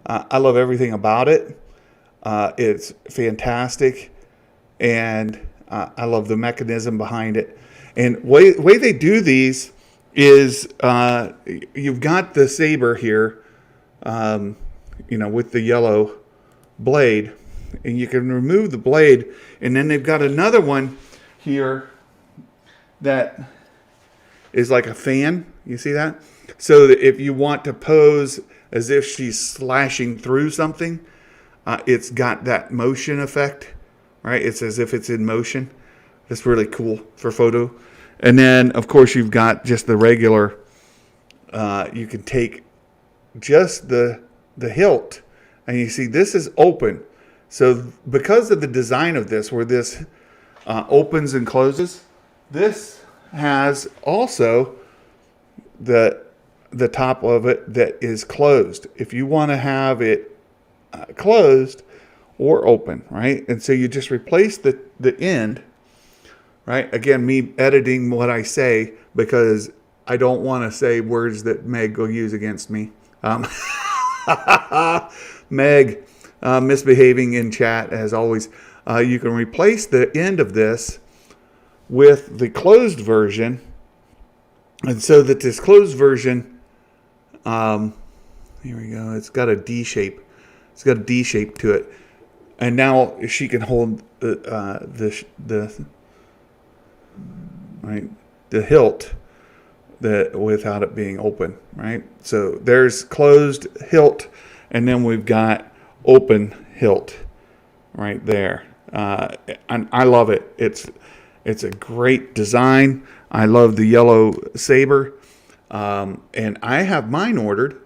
I love everything about it. It's fantastic. And I love the mechanism behind it. And way they do these is you've got the saber here, with the yellow blade. And you can remove the blade. And then they've got another one here that is like a fan. You see that? So that if you want to pose as if she's slashing through something, it's got that motion effect, right? It's as if it's in motion. That's really cool for photo. And then, of course, you've got just the regular, you can take just the hilt, and you see this is open. So because of the design of this, where this opens and closes, this has also the top of it that is closed. If you want to have it closed or open, right? And so you just replace the end, right? Again, me editing what I say because I don't want to say words that Meg will use against me. Meg, misbehaving in chat as always. You can replace the end of this with the closed version, and so that this closed version, here we go. It's got a D shape. It's got a D shape to it, and now she can hold the hilt without it being open, right? So there's closed hilt, and then we've got open hilt right there. And I love it. It's a great design. I love the yellow saber. And I have mine ordered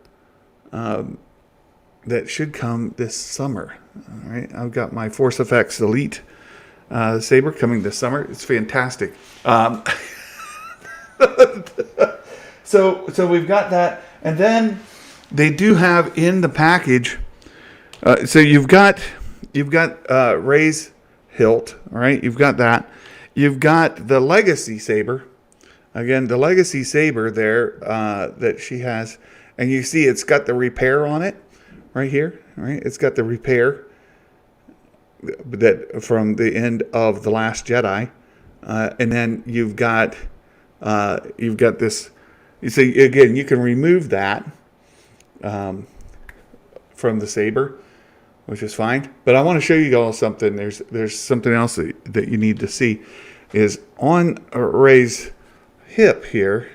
that should come this summer. All right, I've got my Force FX Elite saber coming this summer. It's fantastic. So we've got that. And then they do have in the package, so you've got Rey's hilt, right? You've got that. You've got the Legacy Saber. Again, the Legacy Saber there that she has. And you see it's got the repair on it right here, right? It's got the repair that from the end of The Last Jedi. And then you've got this. You see, again, you can remove that from the saber, which is fine. But I want to show you all something. There's something else that you need to see. Is on Rey's hip here,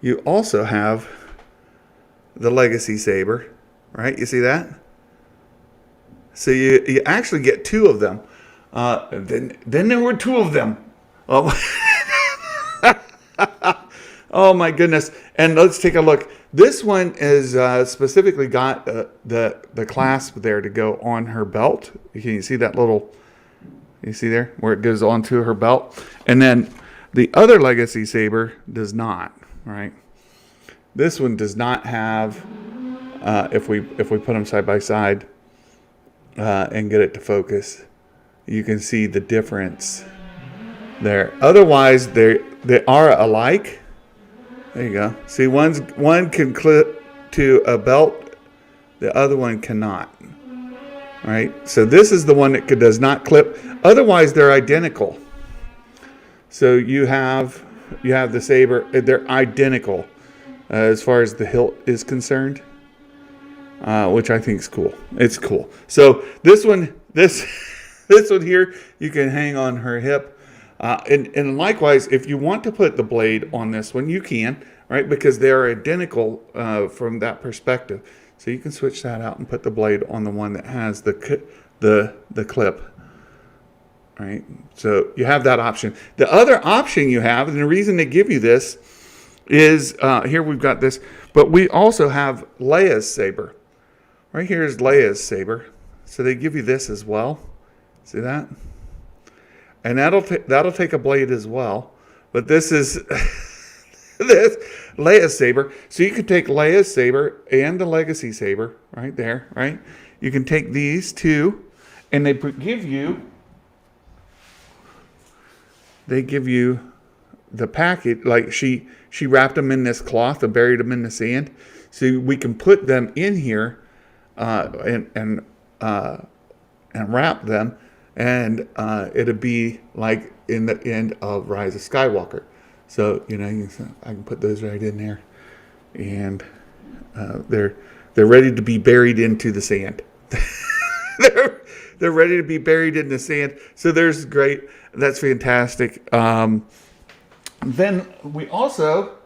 you also have the Legacy Saber, right? You see that? So you actually get two of them. Then there were two of them. Oh, oh my goodness. And let's take a look. This one is specifically got the clasp there to go on her belt. Can you see that little, you see there where it goes onto her belt? And then the other Legacy Saber does not, right? This one does not have, if we put them side by side and get it to focus, you can see the difference there. Otherwise, they are alike. There you go. See, one can clip to a belt, the other one cannot. Right? So this is the one that does not clip. Otherwise, they're identical. So you have the saber. They're identical as far as the hilt is concerned, which I think is cool. It's cool. So this one here, you can hang on her hip. And likewise, if you want to put the blade on this one, you can, right? Because they are identical from that perspective. So you can switch that out and put the blade on the one that has the clip, right? So you have that option. The other option you have, and the reason they give you this is, here we've got this, but we also have Leia's saber. Right here is Leia's saber. So they give you this as well. See that? And that'll take a blade as well. But this is this Leia's saber. So you can take Leia's saber and the Legacy saber right there, right? You can take these two, and they give you the package. Like she wrapped them in this cloth and buried them in the sand, so we can put them in here and wrap them. And it'll be like in the end of Rise of Skywalker. So, I can put those right in there. And they're ready to be buried into the sand. they're ready to be buried in the sand. So there's great. That's fantastic. Then we also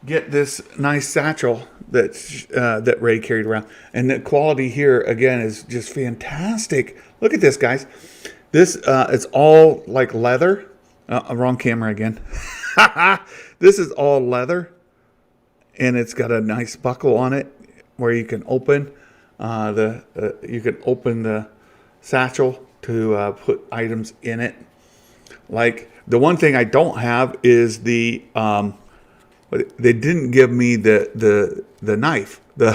get this nice satchel that Rey carried around. And the quality here, again, is just fantastic. Look at this, guys. This it's all like leather. Wrong camera again. This is all leather, and it's got a nice buckle on it where you can open the satchel to put items in it. Like the one thing I don't have is they didn't give me the knife, the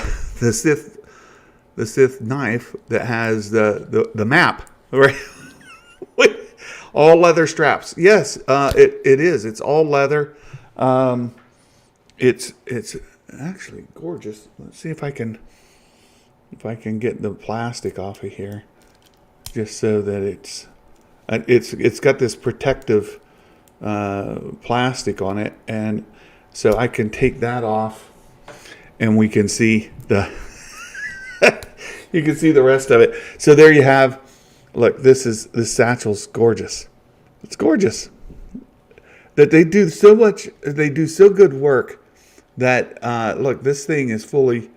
Sith knife that has the map, right? All leather straps. Yes, it is. It's all leather. It's actually gorgeous. Let's see if I can get the plastic off of here, just so that it's got this protective plastic on it, and so I can take that off, and we can see you can see the rest of it. So there you have. Look, this satchel's gorgeous. It's gorgeous. That they do so much. They do so good work that look, this thing is fully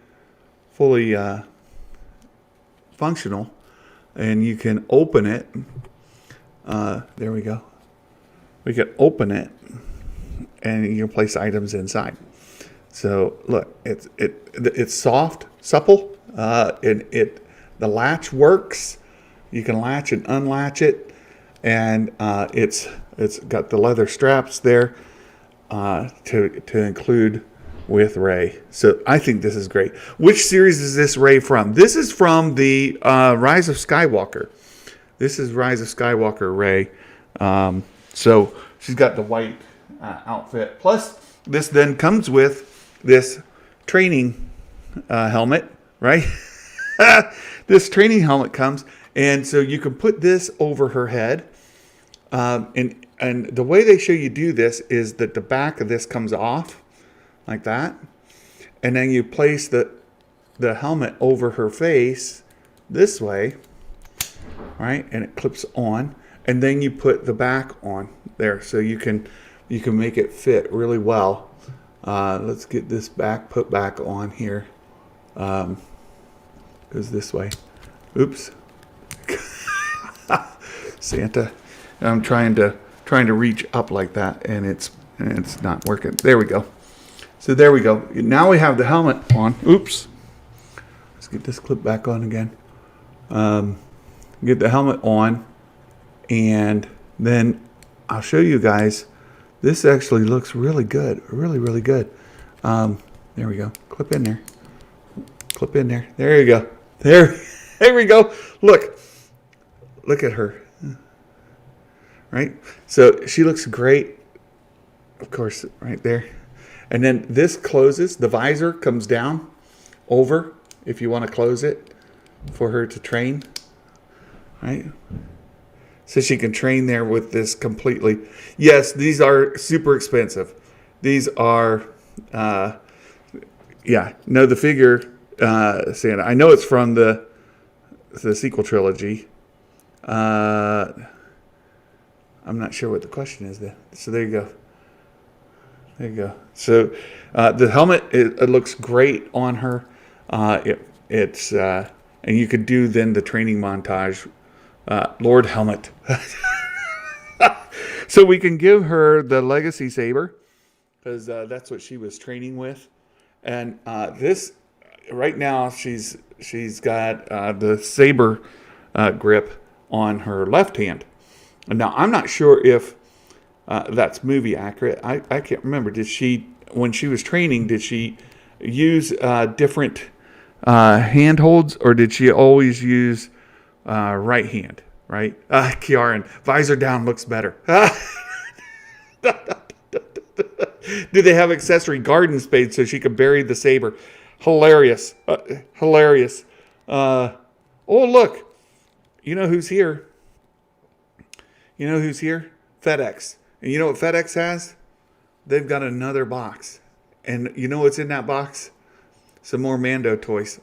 functional, and you can open it. There we go. We can open it, and you can place items inside. So look, it's soft, supple, and the latch works. You can latch and unlatch it, and it's got the leather straps there to include with Rey. So I think this is great. Which series is this Rey from? This is from the Rise of Skywalker. This is Rise of Skywalker Rey. So she's got the white outfit. Plus, this then comes with this training helmet, right? This training helmet comes. And so you can put this over her head. And the way they show you do this is that the back of this comes off like that. And then you place the helmet over her face this way, right? And it clips on. And then you put the back on there. So you can make it fit really well. Let's get this put back on here. Goes this way. Oops. Santa. I'm trying to reach up like that, and it's not working. There we go. So there we go. Now we have the helmet on. Oops. Let's get this clip back on again. Get the helmet on, and then I'll show you guys. This actually looks really good. Really, really good. There we go. Clip in there. Clip in there. There you go. There we go. Look at her. Right? So she looks great. Of course, right there. And then this closes. The visor comes down over if you want to close it for her to train. Right? So she can train there with this completely. Yes, these are super expensive. These are, the figure, Santa. I know it's from the sequel trilogy. I'm not sure what the question is there. So there you go. There you go. So the helmet, it looks great on her. It's and you could do then the training montage. Lord Helmet. So we can give her the Legacy Saber because that's what she was training with. And this right now she's got the saber grip on her left hand. And now I'm not sure if that's movie accurate. I can't remember. When she was training, did she use different handholds, or did she always use right hand? Right? Kiaran, visor down looks better. Do they have accessory garden spades so she could bury the saber? Hilarious. Hilarious. Oh, look. You know who's here? You know who's here? FedEx. And you know what FedEx has? They've got another box. And you know what's in that box? Some more Mando toys.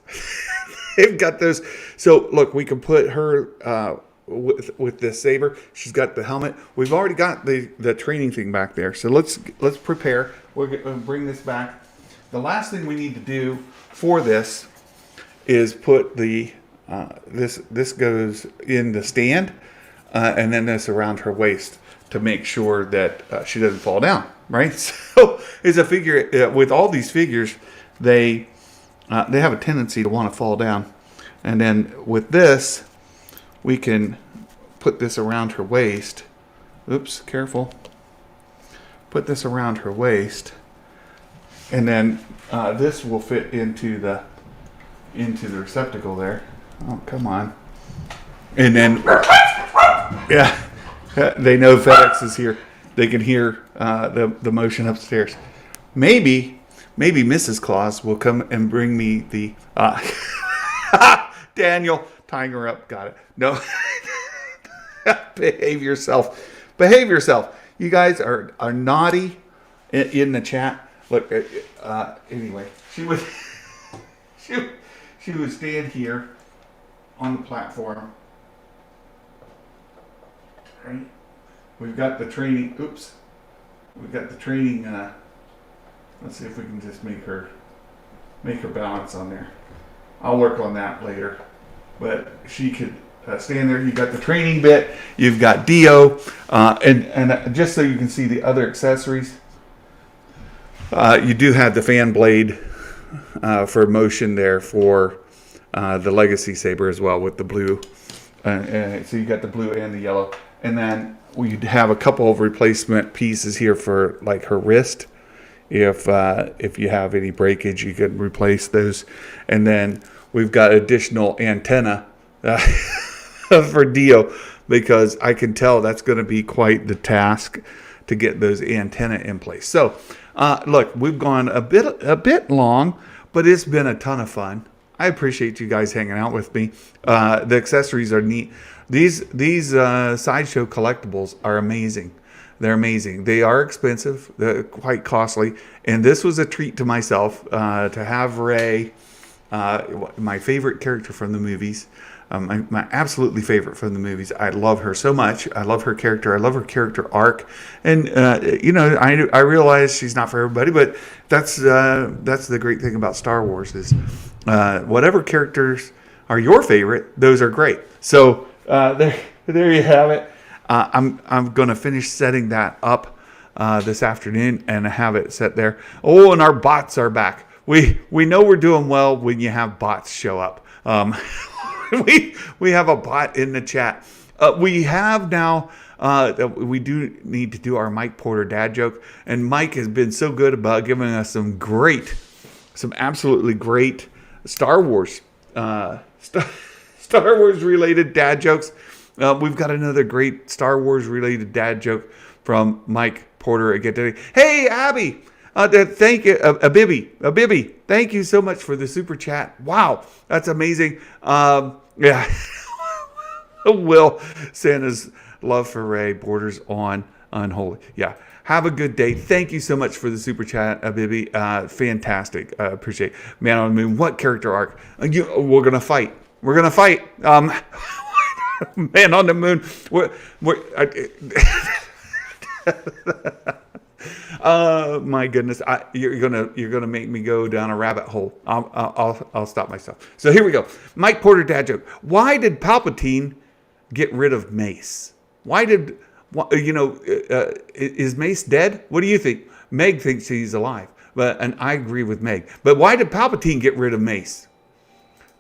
They've got those. So, look, we can put her with this saber. She's got the helmet. We've already got the training thing back there. So let's prepare. We're going to bring this back. The last thing we need to do for this is put the this goes in the stand, and then this around her waist to make sure that she doesn't fall down. Right. So it's a figure with all these figures. They have a tendency to want to fall down, and then with this, we can put this around her waist. Oops, careful. Put this around her waist, and then this will fit into the receptacle there. Oh, come on. And then, yeah, they know FedEx is here. They can hear the motion upstairs. Maybe Mrs. Claus will come and bring me the Daniel tying her up. Got it. No. Behave yourself. Behave yourself. You guys are naughty in the chat. Look, anyway, she would stand here on the platform. Right? We've got the training. Oops. We've got the training. Let's see if we can just make her balance on there. I'll work on that later. But she could stand there. You've got the training bit. You've got Dio. And just so you can see the other accessories, you do have the fan blade for motion there for the Legacy Saber as well with the blue. So you got the blue and the yellow. And then we have a couple of replacement pieces here for like her wrist. If you have any breakage, you could replace those. And then we've got additional antenna for Dio, because I can tell that's going to be quite the task to get those antenna in place. So, look, we've gone a bit long, but it's been a ton of fun. I appreciate you guys hanging out with me. The accessories are neat. These Sideshow collectibles are amazing. They're amazing. They are expensive. They're quite costly. And this was a treat to myself to have Rey, my favorite character from the movies. My absolutely favorite from the movies. I love her so much. I love her character. I love her character arc. And I realize she's not for everybody, but that's the great thing about Star Wars is whatever characters are your favorite, those are great. So there you have it. I'm going to finish setting that up this afternoon and have it set there. Oh, and our bots are back. We know we're doing well when you have bots show up. We have a bot in the chat. We have now. We do need to do our Mike Porter dad joke, and Mike has been so good about giving us some absolutely great Star Wars related dad jokes. We've got another great Star Wars related dad joke from Mike Porter again today. Hey, Abby, thank you, Abibby, thank you so much for the super chat. Wow, that's amazing. Yeah, Will, Santa's love for Rey borders on unholy. Yeah. Have a good day. Thank you so much for the super chat, Abibby. Fantastic. Appreciate it. Man on the Moon. What character arc? We're going to fight. We're going to fight. Man on the Moon. My goodness. You're gonna make me go down a rabbit hole. I'll stop myself. So here we go. Mike Porter dad joke. Why did Palpatine get rid of Mace? Is Mace dead? What do you think? Meg thinks he's alive, and I agree with Meg. But why did Palpatine get rid of Mace?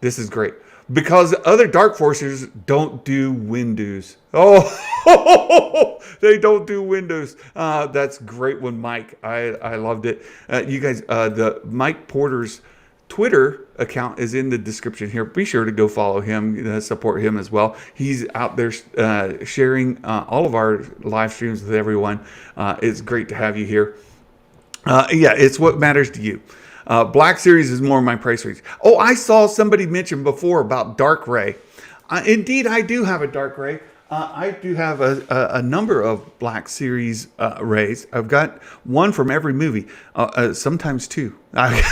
This is great. Because other Dark Forces don't do Windows. Oh, they don't do Windows. That's a great one, Mike. I loved it. You guys, the Mike Porter's Twitter account is in the description here. Be sure to go follow him, support him as well. He's out there sharing all of our live streams with everyone. It's great to have you here. Yeah, it's what matters to you. Black Series is more my price range. Oh, I saw somebody mention before about Dark Ray. Indeed, I do have a Dark Ray. I do have a number of Black Series Rays. I've got one from every movie, sometimes two. I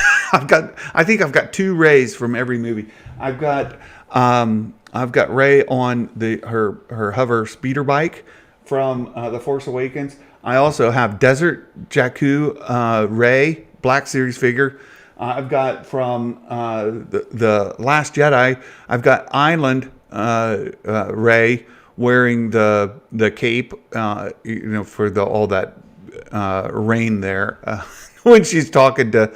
think I've got 2 Rays from every movie. I've got Ray on her hover speeder bike from The Force Awakens. I also have Desert Jakku Ray Black Series figure. I've got from the Last Jedi. I've got Island Ray wearing the cape, for all that rain there when she's talking to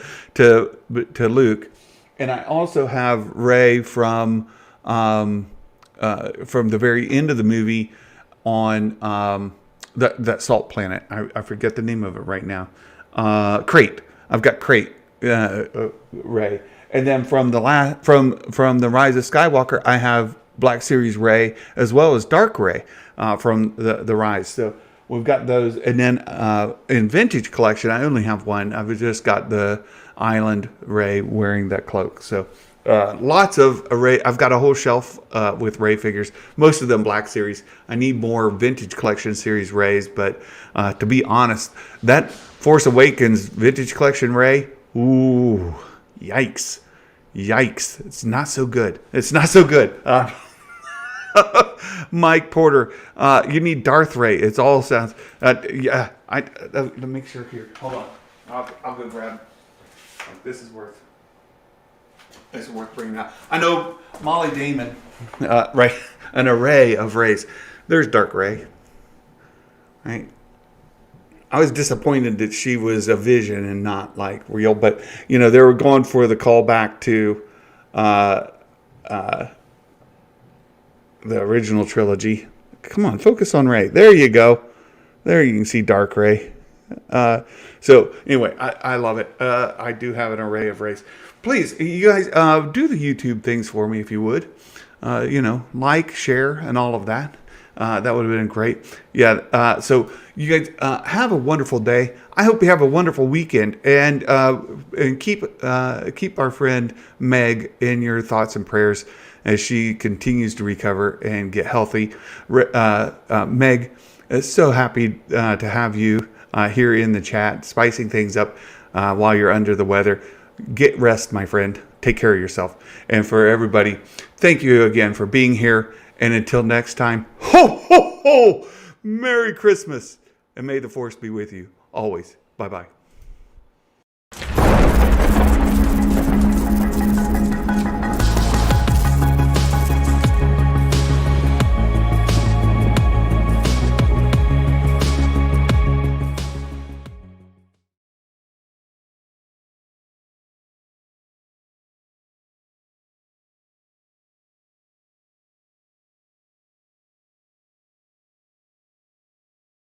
Luke. And I also have Ray from the very end of the movie on that salt planet. I forget the name of it right now. Crate. I've got Crate Ray, and then from the Rise of Skywalker, I have Black Series Ray as well as Dark Ray from the Rise. So we've got those, and then in Vintage Collection, I only have one. I've just got the Island Ray wearing that cloak. So lots of Ray. I've got a whole shelf with Ray figures. Most of them Black Series. I need more Vintage Collection series Rays, but to be honest, that Force Awakens Vintage Collection Ray, ooh, yikes. It's not so good. Mike Porter, you need Darth Ray. It's all sounds. Yeah, let me make sure here. Hold on. I'll go grab. This is worth bringing out. I know Molly Damon, right? An array of Rays. There's Dark Ray. Right. I was disappointed that she was a vision and not like real, but they were going for the callback to the original trilogy. Come on, focus on Ray. There you go. There you can see Dark Ray. So anyway, I love it. I do have an array of Rays. Please, you guys, do the YouTube things for me if you would. Like, share, and all of that. That would have been great. Yeah. So you guys have a wonderful day. I hope you have a wonderful weekend, and keep our friend Meg in your thoughts and prayers as she continues to recover and get healthy. Meg, is so happy to have you here in the chat, spicing things up while you're under the weather. Get rest, my friend. Take care of yourself. And for everybody, thank you again for being here. And until next time, ho, ho, ho! Merry Christmas. And may the Force be with you always. Bye-bye.